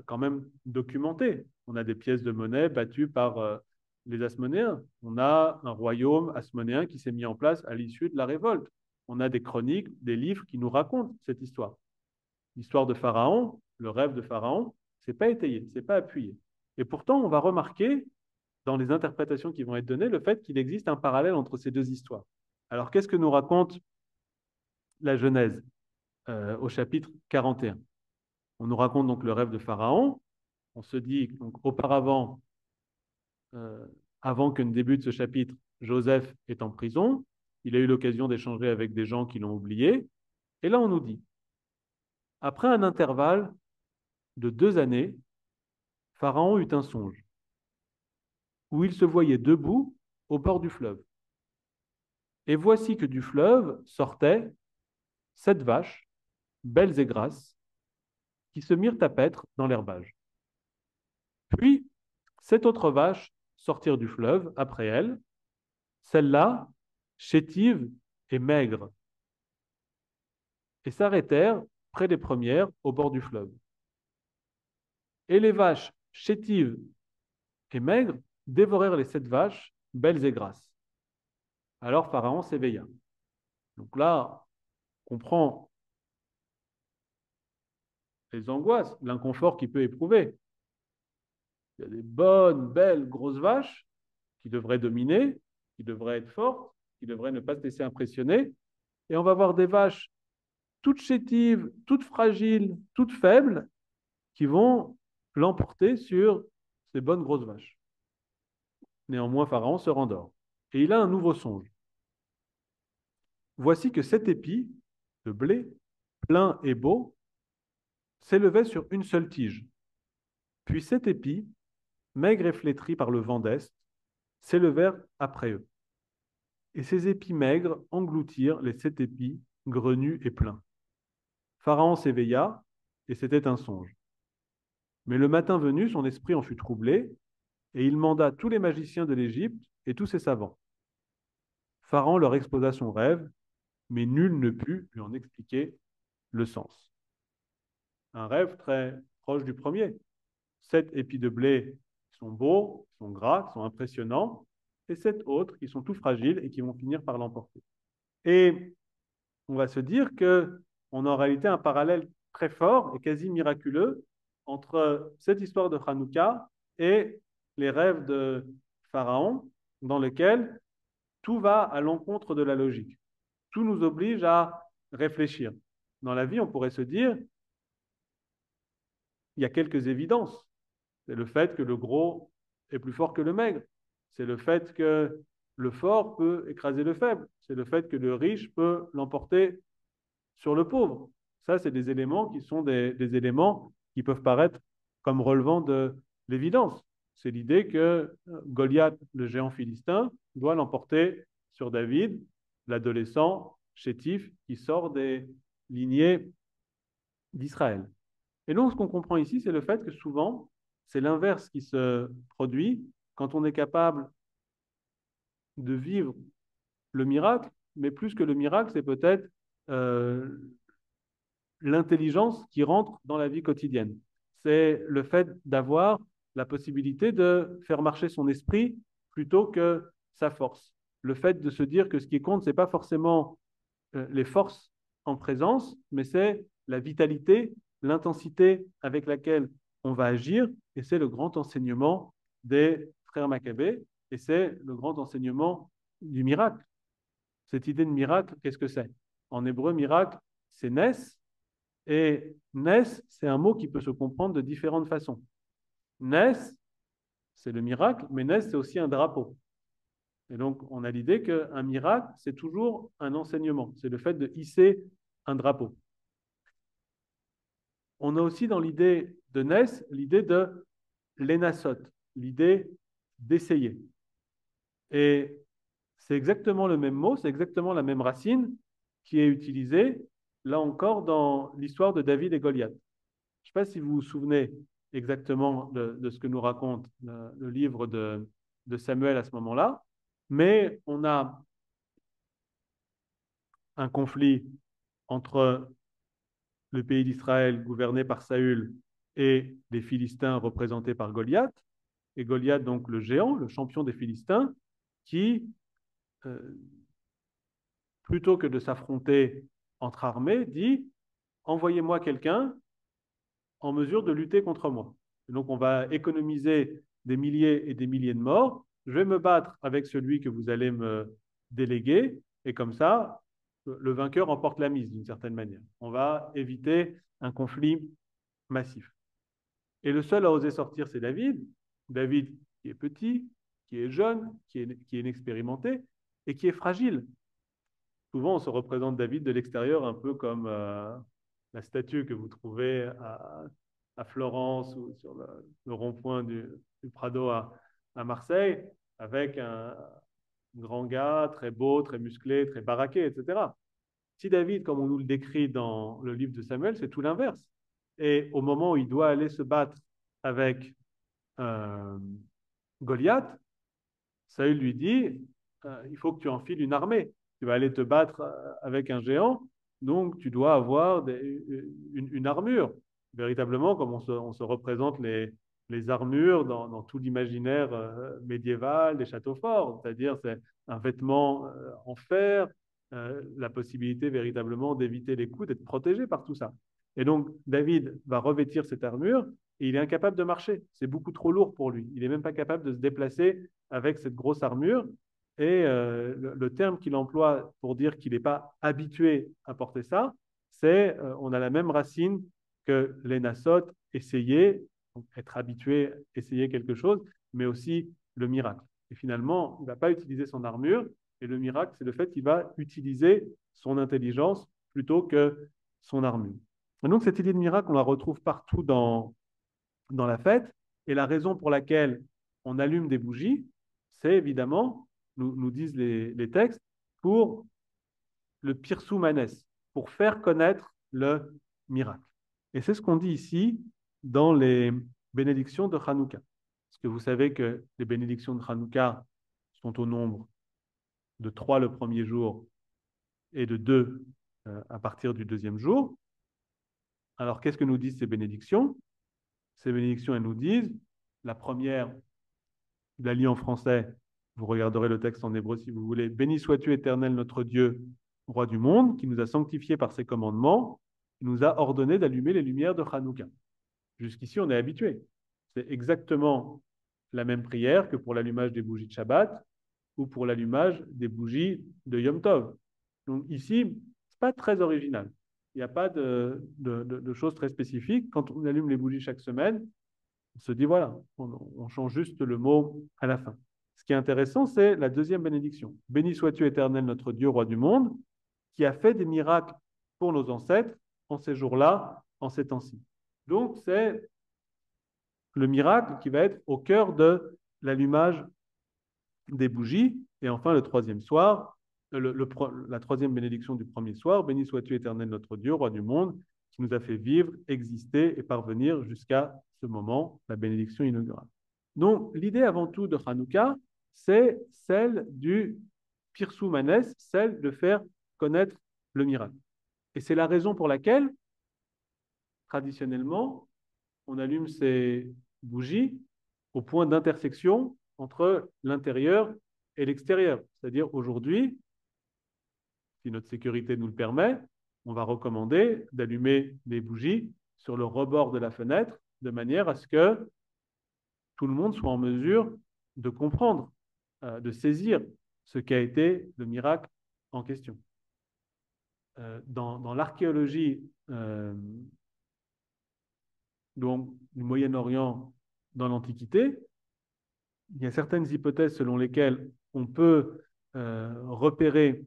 quand même documenté. On a des pièces de monnaie battues par les Asmonéens. On a un royaume asmonéen qui s'est mis en place à l'issue de la révolte. On a des chroniques, des livres qui nous racontent cette histoire. L'histoire de Pharaon, le rêve de Pharaon, c'est pas étayé, c'est pas appuyé. Et pourtant, on va remarquer dans les interprétations qui vont être données le fait qu'il existe un parallèle entre ces deux histoires. Alors, qu'est-ce que nous raconte la Genèse au chapitre 41? On nous raconte donc le rêve de Pharaon. On se dit donc auparavant, euh, avant que ne débute ce chapitre, Joseph est en prison. Il a eu l'occasion d'échanger avec des gens qui l'ont oublié. Et là, on nous dit, après un intervalle de 2 années, Pharaon eut un songe où il se voyait debout au bord du fleuve. Et voici que du fleuve sortaient 7 vaches, belles et grasses, qui se mirent à paître dans l'herbage. Puis, 7 autres vaches sortirent du fleuve après elles, celles-là, chétives et maigres, et s'arrêtèrent près des premières au bord du fleuve. Et les vaches chétives et maigres dévorèrent les 7 vaches, belles et grasses. Alors Pharaon s'éveilla. Donc là, on comprend les angoisses, l'inconfort qu'il peut éprouver. Il y a des bonnes, belles, grosses vaches qui devraient dominer, qui devraient être fortes, qui devraient ne pas se laisser impressionner. Et on va voir des vaches toutes chétives, toutes fragiles, toutes faibles, qui vont l'emporter sur ces bonnes grosses vaches. Néanmoins, Pharaon se rendort. Et il a un nouveau songe. Voici que 7 épis de blé, pleins et beaux, s'élevaient sur une seule tige. Puis 7 épis, maigres et flétris par le vent d'Est, s'élevèrent après eux. Et ces épis maigres engloutirent les 7 épis grenus et pleins. Pharaon s'éveilla, et c'était un songe. Mais le matin venu, son esprit en fut troublé, et il manda tous les magiciens de l'Égypte et tous ses savants. Pharaon leur exposa son rêve, mais nul ne put lui en expliquer le sens. Un rêve très proche du premier. 7 épis de blé qui sont beaux, qui sont gras, qui sont impressionnants, et 7 autres qui sont tout fragiles et qui vont finir par l'emporter. Et on va se dire qu'on a en réalité un parallèle très fort et quasi miraculeux entre cette histoire de Hanouka et les rêves de Pharaon, dans lesquels tout va à l'encontre de la logique. Tout nous oblige à réfléchir. Dans la vie, on pourrait se dire, il y a quelques évidences. C'est le fait que le gros est plus fort que le maigre. C'est le fait que le fort peut écraser le faible. C'est le fait que le riche peut l'emporter sur le pauvre. Ça, c'est des éléments qui sont des éléments qui peuvent paraître comme relevant de l'évidence. C'est l'idée que Goliath, le géant philistin, doit l'emporter sur David, l'adolescent chétif qui sort des lignées d'Israël. Et donc, ce qu'on comprend ici, c'est le fait que souvent, c'est l'inverse qui se produit quand on est capable de vivre le miracle, mais plus que le miracle, c'est peut-être euh, l'intelligence qui rentre dans la vie quotidienne. C'est le fait d'avoir la possibilité de faire marcher son esprit plutôt que sa force. Le fait de se dire que ce qui compte, ce n'est pas forcément les forces en présence, mais c'est la vitalité, l'intensité avec laquelle on va agir, et c'est le grand enseignement des frères Maccabées, et c'est le grand enseignement du miracle. Cette idée de miracle, qu'est-ce que c'est? En hébreu, miracle, c'est nes, et nes, c'est un mot qui peut se comprendre de différentes façons. Nes, c'est le miracle, mais nes, c'est aussi un drapeau. Et donc, on a l'idée qu'un miracle, c'est toujours un enseignement. C'est le fait de hisser un drapeau. On a aussi dans l'idée de nes, l'idée de l'énasot, l'idée d'essayer. Et c'est exactement le même mot, c'est exactement la même racine qui est utilisée, là encore, dans l'histoire de David et Goliath. Je ne sais pas si vous vous souvenez exactement de ce que nous raconte le livre de Samuel à ce moment-là, mais on a un conflit entre le pays d'Israël gouverné par Saül et les Philistins représentés par Goliath, et Goliath, donc le géant, le champion des Philistins, qui, euh, plutôt que de s'affronter entre armées, dit envoyez-moi quelqu'un en mesure de lutter contre moi. Et donc, on va économiser des milliers et des milliers de morts. Je vais me battre avec celui que vous allez me déléguer, et comme ça, le vainqueur emporte la mise d'une certaine manière. On va éviter un conflit massif. Et le seul à oser sortir, c'est David. David qui est petit, qui est jeune, qui est inexpérimenté et qui est fragile. Souvent, on se représente David de l'extérieur un peu comme la statue que vous trouvez à Florence ou sur le rond-point du Prado à Marseille, avec un grand gars très beau, très musclé, très baraqué, etc. Si David, comme on nous le décrit dans le livre de Samuel, c'est tout l'inverse. Et au moment où il doit aller se battre avec euh, Goliath, Saül lui dit, il faut que tu enfiles une armée. Tu vas aller te battre avec un géant, donc tu dois avoir une armure. Véritablement, comme on se représente les armures dans tout l'imaginaire médiéval des châteaux forts, c'est-à-dire c'est un vêtement en fer, la possibilité véritablement d'éviter les coups, d'être protégé par tout ça. Et donc, David va revêtir cette armure et il est incapable de marcher. C'est beaucoup trop lourd pour lui. Il n'est même pas capable de se déplacer avec cette grosse armure. Et le terme qu'il emploie pour dire qu'il n'est pas habitué à porter ça, c'est, on a la même racine que les Nassot, essayer, donc être habitué, essayer quelque chose, mais aussi le miracle. Et finalement, il ne va pas utiliser son armure, et le miracle, c'est le fait qu'il va utiliser son intelligence plutôt que son armure. Et donc, cette idée de miracle, on la retrouve partout dans la fête. Et la raison pour laquelle on allume des bougies, c'est évidemment, nous disent les textes, pour le pirsou manès, pour faire connaître le miracle. Et c'est ce qu'on dit ici dans les bénédictions de Hanouka. Parce que vous savez que les bénédictions de Hanouka sont au nombre de 3 le premier jour et de 2 à partir du deuxième jour. Alors, qu'est-ce que nous disent ces bénédictions? Ces bénédictions, elles nous disent, la première, je la lis en français, vous regarderez le texte en hébreu si vous voulez. Béni sois-tu, Éternel, notre Dieu, roi du monde, qui nous a sanctifiés par ses commandements, qui nous a ordonné d'allumer les lumières de Hanouka. Jusqu'ici, on est habitué. C'est exactement la même prière que pour l'allumage des bougies de Shabbat ou pour l'allumage des bougies de Yom Tov. Donc ici, ce n'est pas très original. Il n'y a pas de choses très spécifiques. Quand on allume les bougies chaque semaine, on se dit voilà, on change juste le mot à la fin. Ce qui est intéressant, c'est la deuxième bénédiction. Béni sois-tu, Éternel, notre Dieu, roi du monde, qui a fait des miracles pour nos ancêtres en ces jours-là, en ces temps-ci. Donc, c'est le miracle qui va être au cœur de l'allumage des bougies. Et enfin, le troisième soir, la troisième bénédiction du premier soir, béni sois-tu, Éternel, notre Dieu, roi du monde, qui nous a fait vivre, exister et parvenir jusqu'à ce moment, la bénédiction inaugurale. Donc, l'idée avant tout de Hanouka, c'est celle du Pirsou Manès, celle de faire connaître le miracle. Et c'est la raison pour laquelle, traditionnellement, on allume ces bougies au point d'intersection entre l'intérieur et l'extérieur. C'est-à-dire aujourd'hui, si notre sécurité nous le permet, on va recommander d'allumer des bougies sur le rebord de la fenêtre de manière à ce que tout le monde soit en mesure de comprendre, de saisir ce qu'a été le miracle en question. Dans l'archéologie donc, du Moyen-Orient dans l'Antiquité, il y a certaines hypothèses selon lesquelles on peut repérer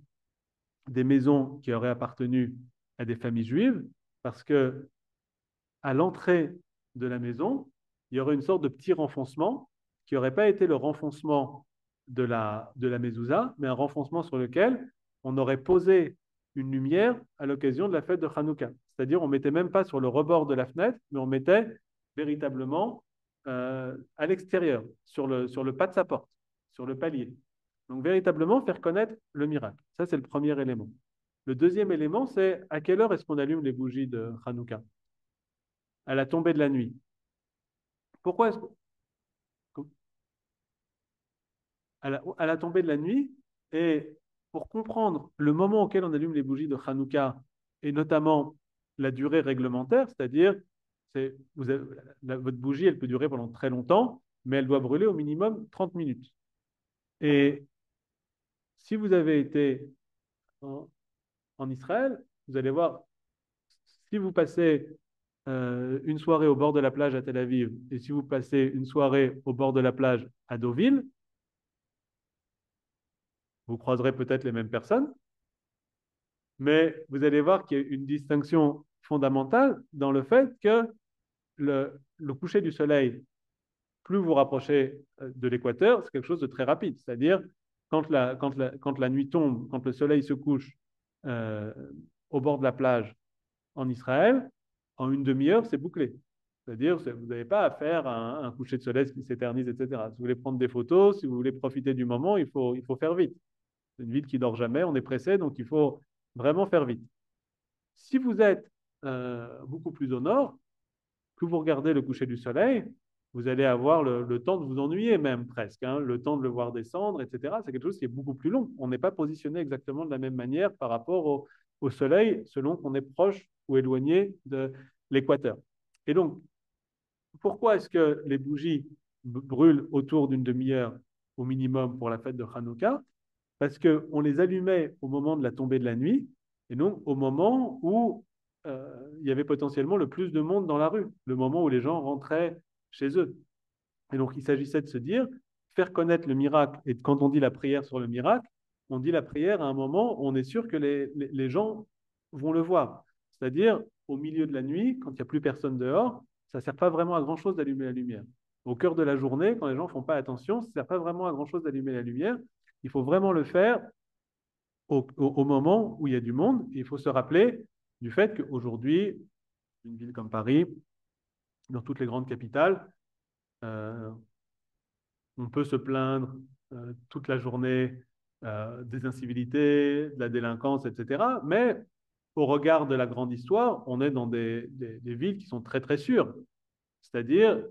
des maisons qui auraient appartenu à des familles juives, parce que à l'entrée de la maison, il y aurait une sorte de petit renfoncement qui n'aurait pas été le renfoncement de la mezouza, mais un renfoncement sur lequel on aurait posé une lumière à l'occasion de la fête de Hanouka. C'est-à-dire, on ne mettait même pas sur le rebord de la fenêtre, mais on mettait véritablement à l'extérieur, sur le pas de sa porte, sur le palier. Donc, véritablement, faire connaître le miracle. Ça, c'est le premier élément. Le deuxième élément, c'est à quelle heure est-ce qu'on allume les bougies de Hanouka? À la tombée de la nuit. Pourquoi est-ce à la tombée de la nuit? Et pour comprendre le moment auquel on allume les bougies de Hanouka, et notamment la durée réglementaire, c'est-à-dire, votre bougie, elle peut durer pendant très longtemps, mais elle doit brûler au minimum 30 minutes. Et si vous avez été en Israël, vous allez voir, si vous passez une soirée au bord de la plage à Tel Aviv et si vous passez une soirée au bord de la plage à Deauville, vous croiserez peut-être les mêmes personnes, mais vous allez voir qu'il y a une distinction fondamentale dans le fait que le coucher du soleil, plus vous rapprochez de l'équateur, c'est quelque chose de très rapide. C'est-à-dire, quand la nuit tombe, quand le soleil se couche euh, au bord de la plage en Israël, en une demi-heure, c'est bouclé. C'est-à-dire, vous n'avez pas à faire un coucher de soleil qui s'éternise, etc. Si vous voulez prendre des photos, si vous voulez profiter du moment, il faut faire vite. C'est une ville qui dort jamais, on est pressé, donc il faut vraiment faire vite. Si vous êtes beaucoup plus au nord, que vous regardez le coucher du soleil, vous allez avoir le temps de vous ennuyer même presque, hein, le temps de le voir descendre, etc. C'est quelque chose qui est beaucoup plus long. On n'est pas positionné exactement de la même manière par rapport au soleil selon qu'on est proche ou éloigné de l'équateur. Et donc, pourquoi est-ce que les bougies brûlent autour d'une demi-heure au minimum pour la fête de Hanouka? Parce qu'on les allumait au moment de la tombée de la nuit, et donc au moment où il y avait potentiellement le plus de monde dans la rue, le moment où les gens rentraient chez eux. Et donc il s'agissait de se dire, faire connaître le miracle, et quand on dit la prière sur le miracle, on dit la prière à un moment où on est sûr que les gens vont le voir. C'est-à-dire au milieu de la nuit, quand il n'y a plus personne dehors, ça ne sert pas vraiment à grand-chose d'allumer la lumière. Au cœur de la journée, quand les gens ne font pas attention, ça ne sert pas vraiment à grand-chose d'allumer la lumière. Il faut vraiment le faire au moment où il y a du monde. Et il faut se rappeler du fait qu'aujourd'hui, une ville comme Paris, dans toutes les grandes capitales, euh, on peut se plaindre toute la journée des incivilités, de la délinquance, etc. Mais au regard de la grande histoire, on est dans des villes qui sont très très sûres. C'est-à-dire,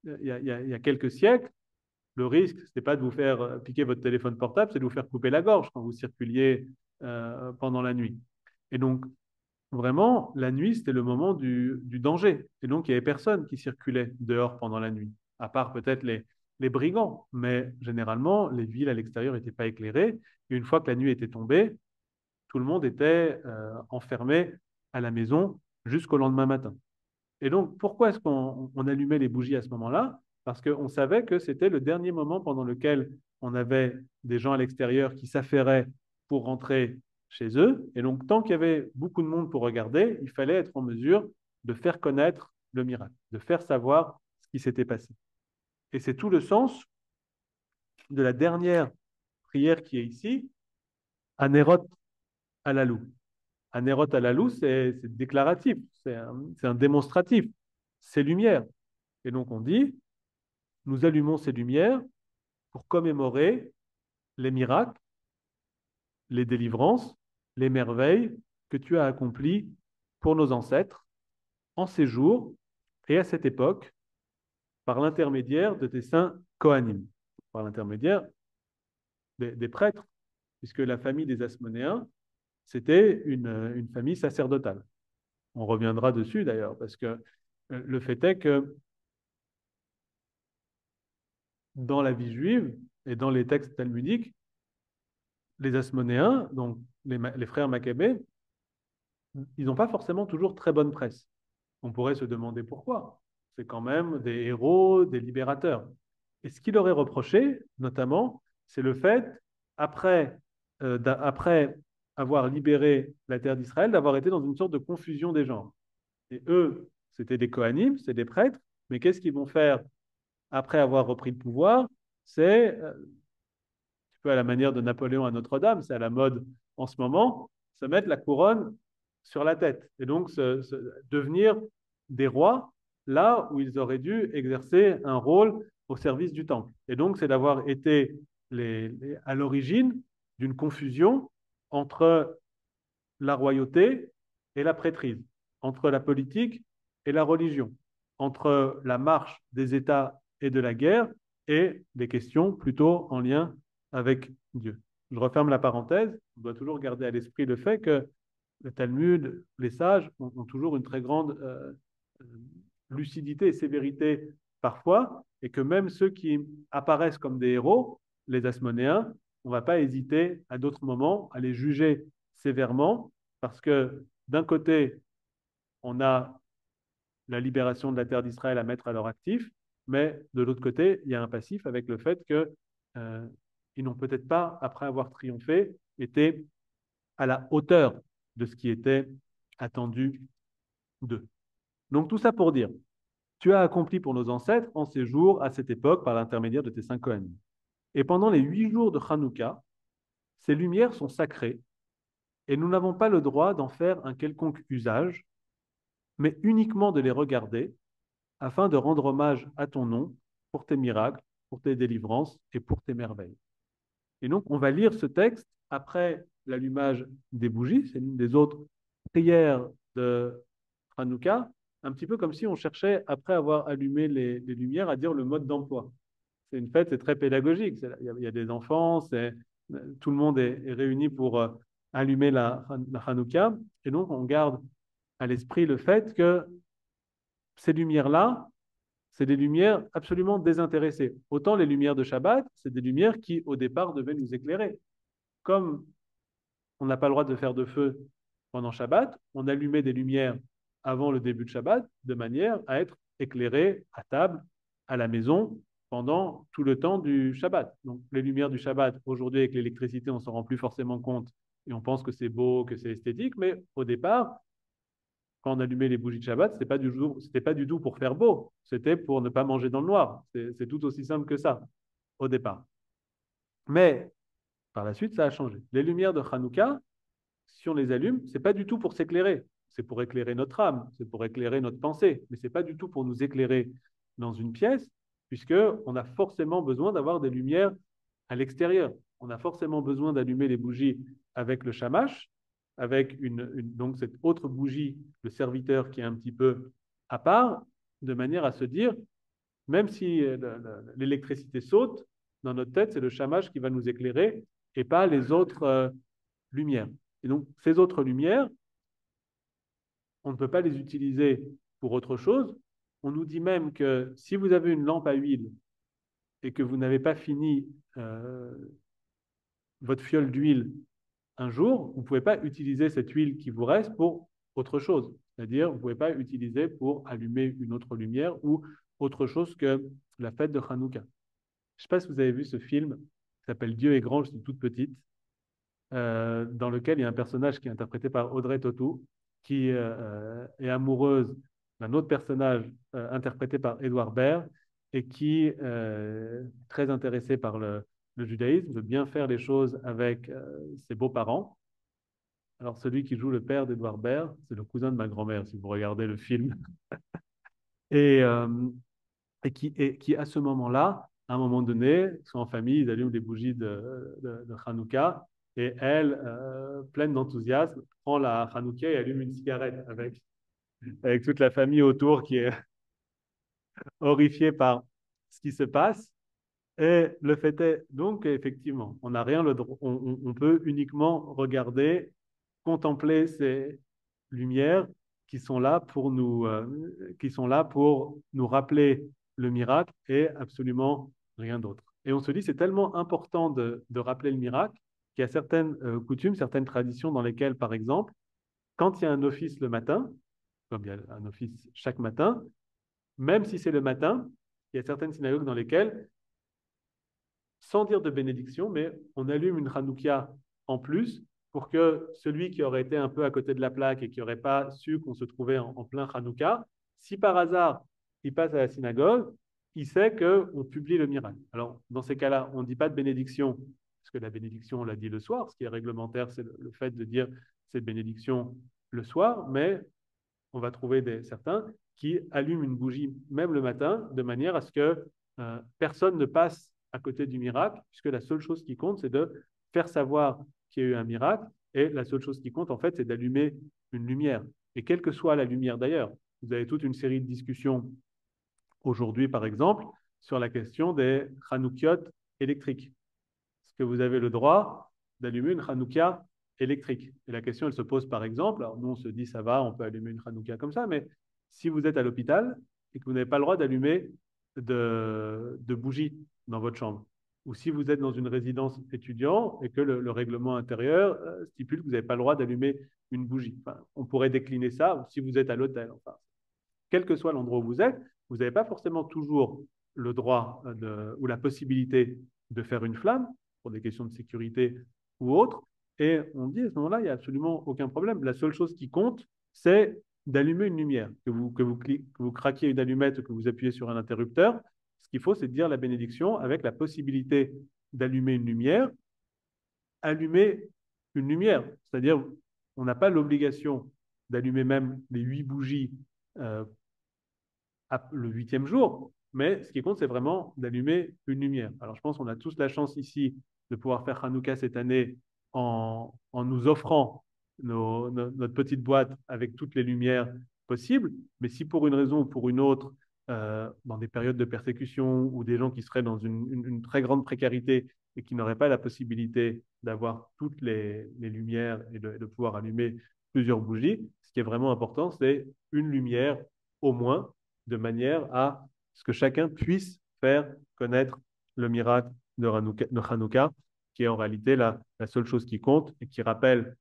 il y a quelques siècles, le risque, ce n'était pas de vous faire piquer votre téléphone portable, c'est de vous faire couper la gorge quand vous circuliez pendant la nuit. Et donc, vraiment, la nuit, c'était le moment du danger. Et donc, il n'y avait personne qui circulait dehors pendant la nuit, à part peut-être les brigands. Mais généralement, les villes à l'extérieur n'étaient pas éclairées. Et une fois que la nuit était tombée, tout le monde était enfermé à la maison jusqu'au lendemain matin. Et donc, pourquoi est-ce qu'on allumait les bougies à ce moment-là? Parce qu'on savait que c'était le dernier moment pendant lequel on avait des gens à l'extérieur qui s'affairaient pour rentrer chez eux. Et donc, tant qu'il y avait beaucoup de monde pour regarder, il fallait être en mesure de faire connaître le miracle, de faire savoir ce qui s'était passé. Et c'est tout le sens de la dernière prière qui est ici, Anerot Alalou. Anerot Alalou, c'est déclaratif, c'est un démonstratif, c'est lumière. Et donc on dit, nous allumons ces lumières pour commémorer les miracles, les délivrances, les merveilles que tu as accomplies pour nos ancêtres en ces jours et à cette époque par l'intermédiaire de tes saints Kohanim, par l'intermédiaire des prêtres, puisque la famille des Asmonéens, c'était une famille sacerdotale. On reviendra dessus d'ailleurs, parce que le fait est que dans la vie juive et dans les textes talmudiques, les Asmonéens, donc les frères Maccabées, ils n'ont pas forcément toujours très bonne presse. On pourrait se demander pourquoi. C'est quand même des héros, des libérateurs. Et ce qui leur est reproché, notamment, c'est le fait, après avoir libéré la terre d'Israël, d'avoir été dans une sorte de confusion des genres. Et eux, c'était des Kohanim, c'est des prêtres, mais qu'est-ce qu'ils vont faire après avoir repris le pouvoir? C'est peu à la manière de Napoléon à Notre-Dame, c'est à la mode en ce moment, se mettre la couronne sur la tête et donc devenir des rois là où ils auraient dû exercer un rôle au service du temple. Et donc, c'est d'avoir été à l'origine d'une confusion entre la royauté et la prêtrise, entre la politique et la religion, entre la marche des États et de la guerre et des questions plutôt en lien avec Dieu. Je referme la parenthèse. On doit toujours garder à l'esprit le fait que le Talmud, les sages ont toujours une très grande lucidité et sévérité parfois, et que même ceux qui apparaissent comme des héros, les Asmonéens, on ne va pas hésiter à d'autres moments à les juger sévèrement, parce que d'un côté, on a la libération de la terre d'Israël à mettre à leur actif, mais de l'autre côté, il y a un passif avec le fait que ils n'ont peut-être pas, après avoir triomphé, été à la hauteur de ce qui était attendu d'eux. Donc tout ça pour dire, tu as accompli pour nos ancêtres en ces jours, à cette époque, par l'intermédiaire de tes saints Kohanim. Et pendant les 8 jours de Hanouka, ces lumières sont sacrées et nous n'avons pas le droit d'en faire un quelconque usage, mais uniquement de les regarder afin de rendre hommage à ton nom pour tes miracles, pour tes délivrances et pour tes merveilles. Et donc, on va lire ce texte après l'allumage des bougies, c'est l'une des autres prières de Hanouka, un petit peu comme si on cherchait, après avoir allumé les lumières, à dire le mode d'emploi. C'est une fête, c'est très pédagogique. Il y a des enfants, tout le monde est réuni pour allumer la Hanouka. Et donc, on garde à l'esprit le fait que ces lumières-là, c'est des lumières absolument désintéressées. Autant les lumières de Shabbat, c'est des lumières qui, au départ, devaient nous éclairer. Comme on n'a pas le droit de faire de feu pendant Shabbat, on allumait des lumières avant le début de Shabbat de manière à être éclairé à table, à la maison, pendant tout le temps du Shabbat. Donc les lumières du Shabbat, aujourd'hui avec l'électricité, on ne s'en rend plus forcément compte et on pense que c'est beau, que c'est esthétique, mais au départ, quand on allumait les bougies de Shabbat, c'était pas du tout pour faire beau, c'était pour ne pas manger dans le noir. C'est tout aussi simple que ça, au départ. Mais par la suite, ça a changé. Les lumières de Hanouka, si on les allume, c'est pas du tout pour s'éclairer. C'est pour éclairer notre âme, c'est pour éclairer notre pensée, mais c'est pas du tout pour nous éclairer dans une pièce, puisque on a forcément besoin d'avoir des lumières à l'extérieur. On a forcément besoin d'allumer les bougies avec le shamash, avec donc cette autre bougie, le serviteur qui est un petit peu à part, de manière à se dire, même si l'électricité saute, dans notre tête, c'est le shamash qui va nous éclairer et pas les autres lumières. Et donc, ces autres lumières, on ne peut pas les utiliser pour autre chose. On nous dit même que si vous avez une lampe à huile et que vous n'avez pas fini votre fiole d'huile un jour, vous ne pouvez pas utiliser cette huile qui vous reste pour autre chose. C'est-à-dire, vous ne pouvez pas utiliser pour allumer une autre lumière ou autre chose que la fête de Hanouka. Je ne sais pas si vous avez vu ce film qui s'appelle Dieu est grand, je suis toute petite. Dans lequel il y a un personnage qui est interprété par Audrey Tautou, qui est amoureuse d'un autre personnage interprété par Édouard Baird, et qui est très intéressé par le judaïsme, veut bien faire les choses avec ses beaux-parents. Alors celui qui joue le père d'Édouard Baird, c'est le cousin de ma grand-mère, si vous regardez le film. Et, euh, et qui, à ce moment-là, à un moment donné, ils sont en famille, ils allument des bougies de Hanouka, et elle, pleine d'enthousiasme, prend la Hanouka et allume une cigarette avec toute la famille autour qui est horrifiée par ce qui se passe. Et le fait est donc effectivement, on n'a rien le droit, on peut uniquement regarder, contempler ces lumières qui sont là pour nous rappeler le miracle et absolument rien d'autre. Et on se dit, c'est tellement important de rappeler le miracle qu'il y a certaines coutumes, certaines traditions dans lesquelles, par exemple, quand il y a un office le matin, comme il y a un office chaque matin, même si c'est le matin, il y a certaines synagogues dans lesquelles sans dire de bénédiction, mais on allume une Hanoukia en plus pour que celui qui aurait été un peu à côté de la plaque et qui n'aurait pas su qu'on se trouvait en plein Hanouka, si par hasard il passe à la synagogue, il sait qu'on publie le miracle. Alors, dans ces cas-là, on ne dit pas de bénédiction, parce que la bénédiction, on l'a dit le soir. Ce qui est réglementaire, c'est le fait de dire cette bénédiction le soir, mais on va trouver certains qui allument une bougie même le matin, de manière à ce que personne ne passe à côté du miracle, puisque la seule chose qui compte, c'est de faire savoir qu'il y a eu un miracle, et la seule chose qui compte, en fait, c'est d'allumer une lumière. Et quelle que soit la lumière d'ailleurs, vous avez toute une série de discussions aujourd'hui, par exemple, sur la question des Hanoukiot électriques. Est-ce que vous avez le droit d'allumer une Hanoukia électrique? Et la question, elle se pose par exemple, alors nous on se dit ça va, on peut allumer une Hanoukia comme ça, mais si vous êtes à l'hôpital et que vous n'avez pas le droit d'allumer de bougies dans votre chambre, ou si vous êtes dans une résidence étudiant et que le règlement intérieur stipule que vous n'avez pas le droit d'allumer une bougie. Enfin, on pourrait décliner ça, ou si vous êtes à l'hôtel, enfin, quel que soit l'endroit où vous êtes, vous n'avez pas forcément toujours le droit ou la possibilité de faire une flamme pour des questions de sécurité ou autres. Et on dit à ce moment-là, il n'y a absolument aucun problème. La seule chose qui compte, c'est d'allumer une lumière. Que vous craquiez une allumette ou que vous appuyez sur un interrupteur, ce qu'il faut, c'est dire la bénédiction avec la possibilité d'allumer une lumière, allumer une lumière. C'est-à-dire, on n'a pas l'obligation d'allumer même les 8 bougies euh, le 8e jour, mais ce qui compte, c'est vraiment d'allumer une lumière. Alors, je pense qu'on a tous la chance ici de pouvoir faire Hanouka cette année en nous offrant notre petite boîte avec toutes les lumières possibles. Mais si pour une raison ou pour une autre, dans des périodes de persécution ou des gens qui seraient dans une très grande précarité, et qui n'auraient pas la possibilité d'avoir toutes les lumières et de pouvoir allumer plusieurs bougies, ce qui est vraiment important, c'est une lumière au moins, de manière à ce que chacun puisse faire connaître le miracle de Hanouka, qui est en réalité la seule chose qui compte et qui rappelle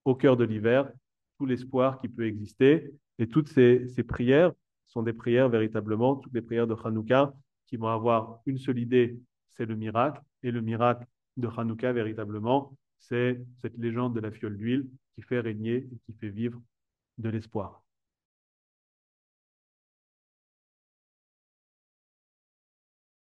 au cœur de l'hiver tout l'espoir qui peut exister. Et toutes ces prières sont des prières véritablement, toutes les prières de Hanouka qui vont avoir une seule idée, c'est le miracle. Et le miracle de Hanouka, véritablement, c'est cette légende de la fiole d'huile qui fait régner et qui fait vivre de l'espoir.